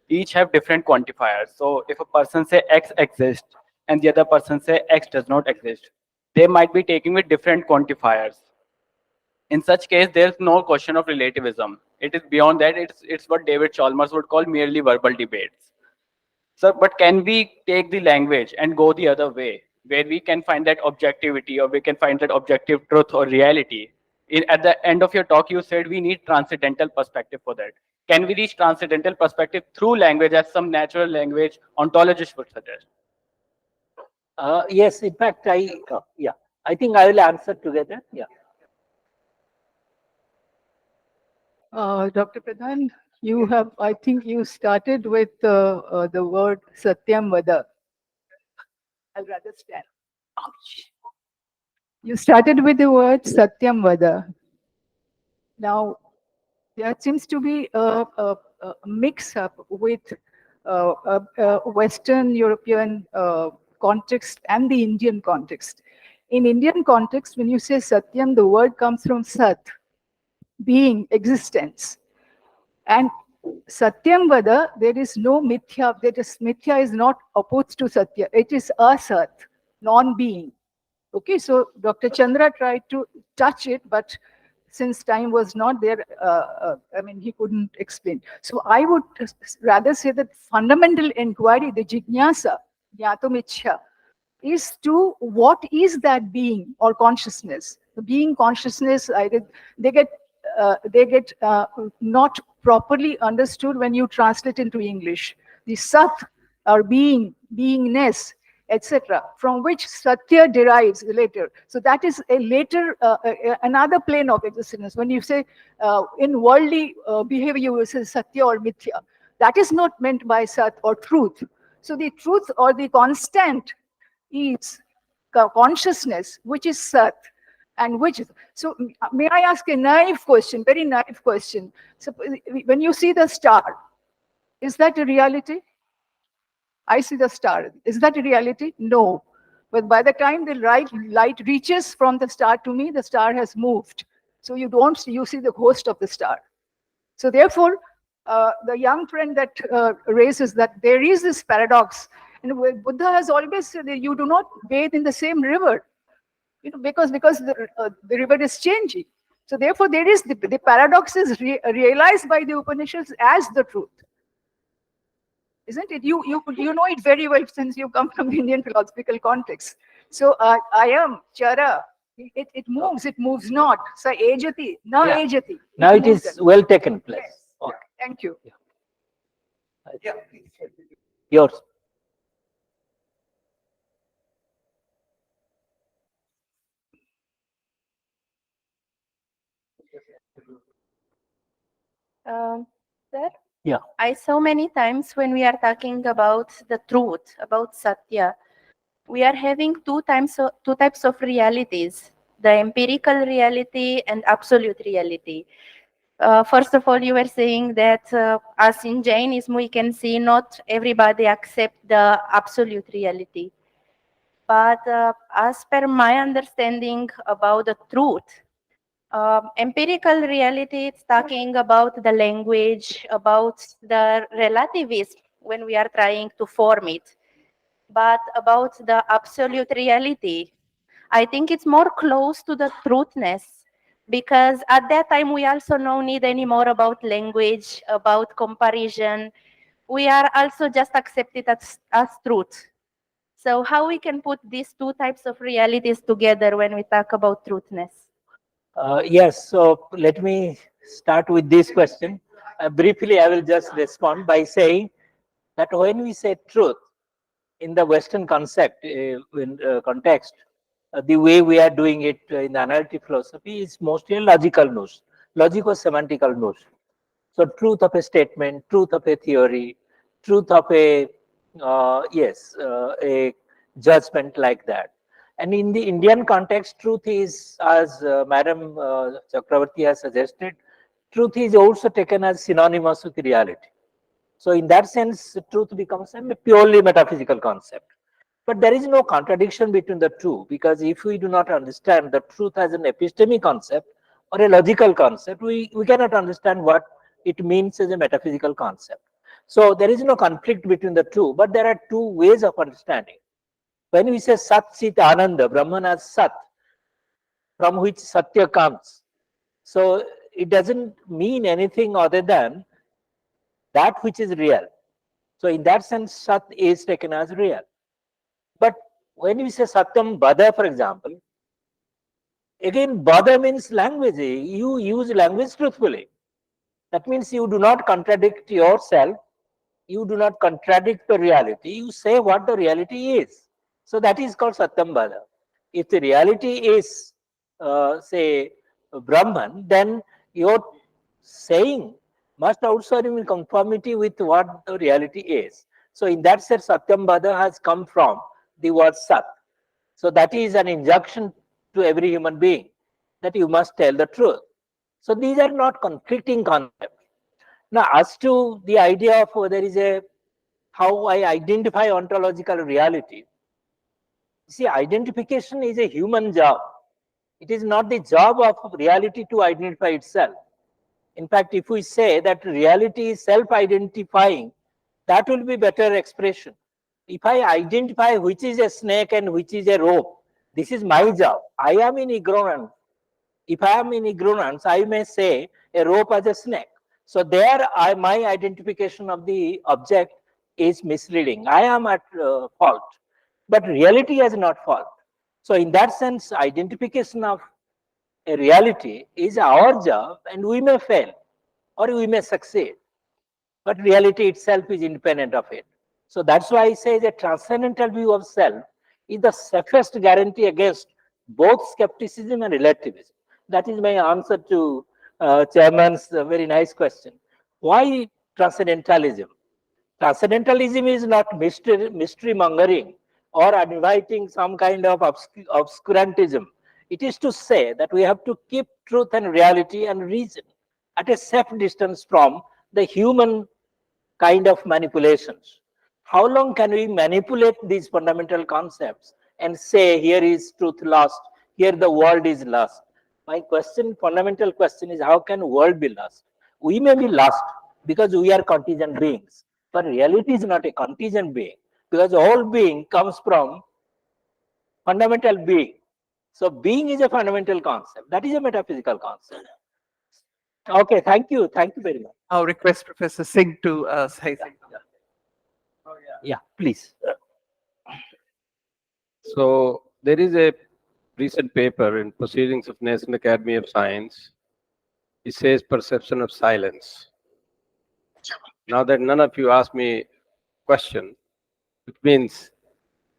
Each have different quantifiers. So if a person say X exists and the other person say X does not exist, they might be taking with different quantifiers. In such case, there's no question of relativism. It is beyond that. It's what David Chalmers would call merely verbal debates. So, but can we take the language and go the other way, where we can find that objectivity or we can find that objective truth or reality? At the end of your talk, you said we need transcendental perspective for that. Can we reach transcendental perspective through language, as some natural language ontologists would suggest? Yes, in fact, yeah, I think I will answer together. Yeah. Dr. Pradhan, I think you started with the word Satyam Vada. I'll rather stand. Ouch. You started with the word Satyam Vada. Now, there seems to be a mix-up with Western European context and the Indian context. In Indian context, when you say Satyam, the word comes from Sat, being, existence. And Satyam Vada, there is no mithya. Mithya is not opposed to Satya. It is asat, non-being. Okay, so Dr. Chandra tried to touch it, but since time was not there, I mean, he couldn't explain. So I would rather say that fundamental inquiry, the jignasa, jnatamichha, is to what is that being or consciousness. The being consciousness, they get not properly understood when you translate into English. The sat or being, beingness, etc., from which satya derives later. So that is a later, another plane of existence. When you say in worldly behavior, you say satya or mithya, that is not meant by sat or truth. So the truth or the constant is consciousness, which is sat, and which is, so may I ask a naive question, very naive question. So when you see the star, is that a reality? I see the star. Is that a reality? No. But by the time the light reaches from the star to me, the star has moved. So you see the ghost of the star. So therefore, the young friend that raises that there is this paradox. And Buddha has always said that you do not bathe in the same river, because the river is changing. So therefore, there is the paradox is realized by the Upanishads as the truth. Isn't it? You know it very well since you come from Indian philosophical context. So I am chara. It moves not. Sa ejati, na Yeah. ejati. Now it is well taken place. Yes. Okay. Thank you. Yours. Um, Sir, Yeah. I saw many times when we are talking about the truth, about Satya, we are having two types of realities, the empirical reality and absolute reality. First of all, you were saying that as in Jainism, we can see not everybody accept the absolute reality. But as per my understanding about the truth, empirical reality is talking about the language, about the relativism when we are trying to form it. But about the absolute reality, I think it's more close to the truthness because at that time we also no need anymore about language, about comparison. We are also just accepted as truth. So how we can put these two types of realities together when we talk about truthness? Yes, so let me start with this question. Briefly, I will just respond by saying that when we say truth in the Western concept, context, the way we are doing it in the analytic philosophy is mostly a logical notion, logico-semantical notion. So, truth of a statement, truth of a theory, truth of a judgment like that. And in the Indian context, truth is, as Madam Chakravarti has suggested, truth is also taken as synonymous with reality. So, in that sense, truth becomes a purely metaphysical concept. But there is no contradiction between the two, because if we do not understand the truth as an epistemic concept or a logical concept, we cannot understand what it means as a metaphysical concept. So there is no conflict between the two, but there are two ways of understanding. When we say Sat Chit Ananda, Brahman as Sat, from which Satya comes. So it doesn't mean anything other than that which is real. So in that sense, Sat is taken as real. But when we say Satyam Bada, for example, again, Bada means language. You use language truthfully. That means you do not contradict yourself. You do not contradict the reality. You say what the reality is. So that is called Satyam Bada. If the reality is, say, Brahman, then your saying must also be in conformity with what the reality is. So in that sense, Satyam Bada has come from the word Sat. So that is an injunction to every human being that you must tell the truth. So these are not conflicting concepts. Now, as to the idea of there is a how I identify ontological reality. See, identification is a human job. It is not the job of reality to identify itself. In fact, if we say that reality is self-identifying, that will be better expression. If I identify which is a snake and which is a rope, this is my job. I am in ignorance. If I am in ignorance, I may say a rope as a snake. So there, my identification of the object is misleading. I am at fault, but reality is not fault. So in that sense, identification of a reality is our job, and we may fail or we may succeed, but reality itself is independent of it. So that's why I say the transcendental view of self is the safest guarantee against both skepticism and relativism. That is my answer to Chairman's very nice question. Why transcendentalism? Transcendentalism is not mystery mongering or inviting some kind of obscurantism. It is to say that we have to keep truth and reality and reason at a safe distance from the human kind of manipulations. How long can we manipulate these fundamental concepts and say here is truth lost, here the world is lost? My question, fundamental question is how can world be lost? We may be lost because we are contingent beings, but reality is not a contingent being because all being comes from fundamental being. So being is a fundamental concept. That is a metaphysical concept. Okay, thank you very much. I'll request Professor Singh to say something. Yeah, please. So there is a recent paper in Proceedings of National Academy of Science. It says perception of silence. Now that none of you asked me question, it means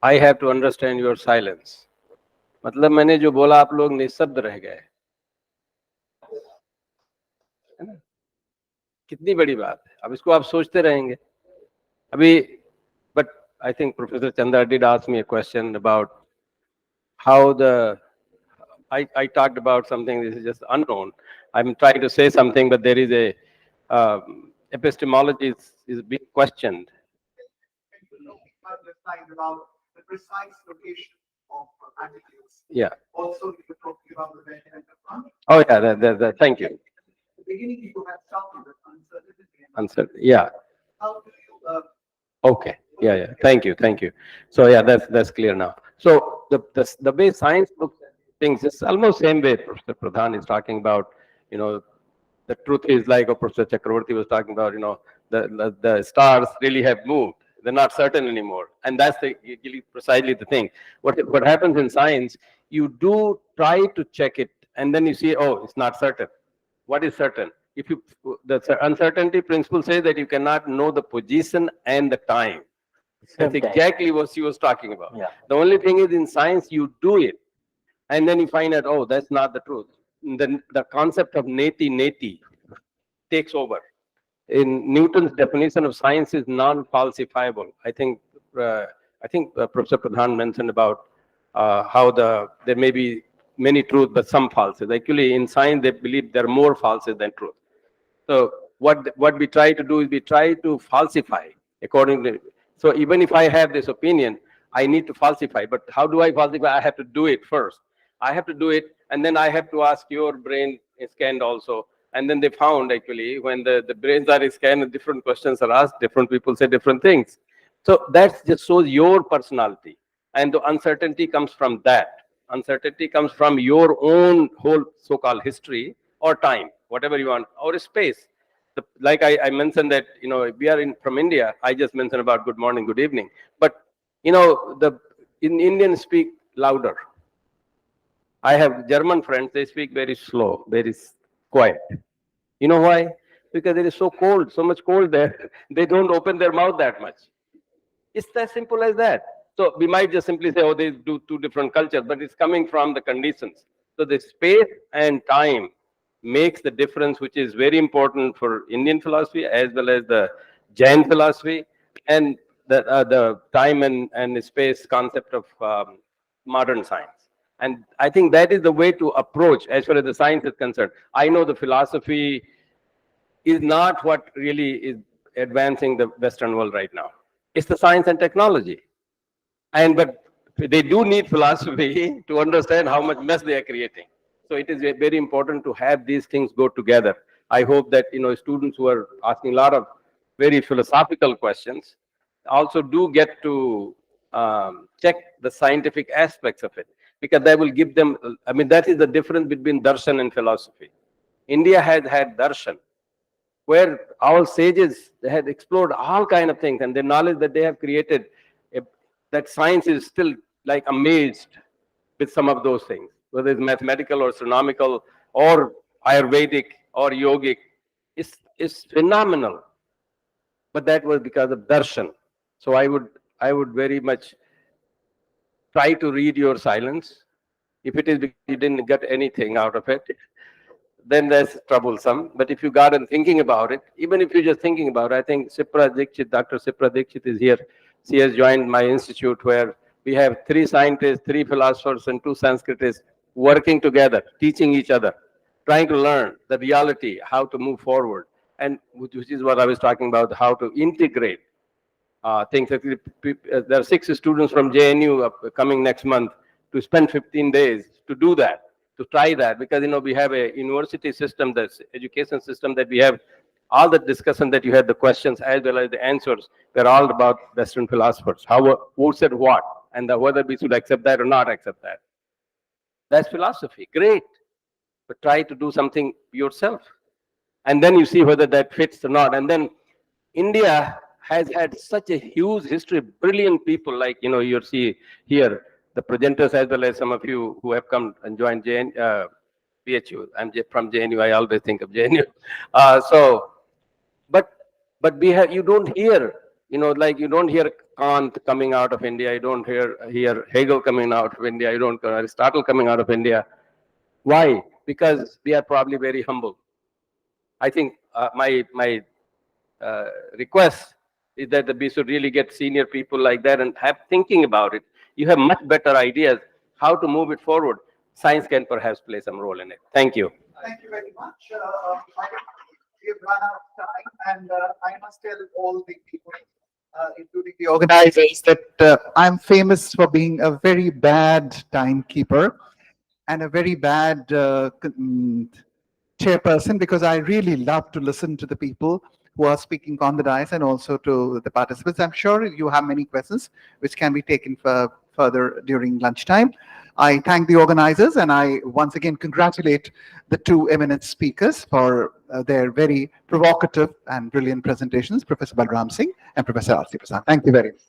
I have to understand your silence. मतलब मैंने जो बोला आप लोग निशब्द रह गए, है ना? कितनी बड़ी बात है, अब इसको आप सोचते रहेंगे अभी. But I think Professor Chandra did ask me a question about how I talked about something this is just unknown. I'm trying to say something, but there is a epistemology is being questioned. About the precise location of particles. Yeah. Also, we were talking about the vector and the front. Oh yeah, thank you. At the beginning, you had started with uncertainty. Uncertain. Yeah. How do you? Okay. Yeah. Thank you. So yeah, that's clear now. So the way science looks at things is almost same way Professor Pradhan is talking about. You know, the truth is like Professor Chakravarti was talking about. You know, the stars really have moved. They're not certain anymore, and that's precisely the thing. What happens in science? You do try to check it, and then you see, oh, it's not certain. What is certain? If you the uncertainty principle says that you cannot know the position and the time. That's exactly what she was talking about. Yeah. The only thing is in science you do it, and then you find out, oh, that's not the truth. Then the concept of neti takes over. In Newton's definition of science is non-falsifiable. I think Professor Pradhan mentioned about how there may be many truths, but some falses. Actually, in science, they believe there are more falses than truth. So what we try to do is we try to falsify according to. So even if I have this opinion, I need to falsify. But how do I falsify? I have to do it first. I have to do it, and then I have to ask your brain scanned also. And then they found actually when the brains are scanned, different questions are asked, different people say different things. So that just shows your personality. And the uncertainty comes from that. Uncertainty comes from your own whole so-called history or time, whatever you want, or space. Like I mentioned that, you know, we are from India. I just mentioned about good morning, good evening. But, you know, in Indians speak louder. I have German friends, they speak very slow, very quiet. You know why? Because it is so cold, so much cold there. They don't open their mouth that much. It's as simple as that. So we might just simply say, oh, they do two different cultures, but it's coming from the conditions. So the space and time makes the difference, which is very important for Indian philosophy as well as the Jain philosophy and the time and space concept of modern science. And I think that is the way to approach as far as the science is concerned. I know the philosophy is not what really is advancing the Western world right now. It's the science and technology. But they do need philosophy to understand how much mess they are creating. So it is very important to have these things go together. I hope that, you know, students who are asking a lot of very philosophical questions also do get to check the scientific aspects of it, because that will give them, I mean, that is the difference between darshan and philosophy. India has had darshan, where our sages had explored all kind of things, and the knowledge that they have created, that science is still like amazed with some of those things, whether it's mathematical or astronomical or Ayurvedic or yogic. It's phenomenal. But that was because of darshan. So I would very much try to read your silence. If it is because you didn't get anything out of it, then that's troublesome. But if you got on thinking about it, even if you're just thinking about it, I think Dr. Sipra Dikshit is here. She has joined my institute where we have 3 scientists, 3 philosophers, and 2 Sanskritists working together, teaching each other, trying to learn the reality, how to move forward. And which is what I was talking about, how to integrate things. There are 6 students from JNU coming next month to spend 15 days to do that, to try that, because, you know, we have a university system, that's education system, that we have all the discussion that you had, the questions as well as the answers, they're all about Western philosophers. Who said what, and whether we should accept that or not accept that. That's philosophy, great. But try to do something yourself. And then you see whether that fits or not. And then India has had such a huge history, brilliant people like, you know, you see here, the presenters as well as some of you who have come and joined PHU. I'm from JNU, I always think of JNU. But you don't hear, you know, like you don't hear Kant coming out of India, you don't hear Hegel coming out of India, you don't hear Aristotle coming out of India. Why? Because we are probably very humble. I think my request is that we should really get senior people like that and have thinking about it. You have much better ideas how to move it forward. Science can perhaps play some role in it. Thank you. Thank you very much. We have run out of time, and I must tell all the people, including the organizers, that I'm famous for being a very bad timekeeper and a very bad chairperson, because I really love to listen to the people who are speaking on the dais and also to the participants. I'm sure you have many questions which can be taken further during lunchtime. I thank the organizers, and I once again congratulate the two eminent speakers for their very provocative and brilliant presentations, Professor Balram Singh and Professor R.C. Prasad. Thank you very much.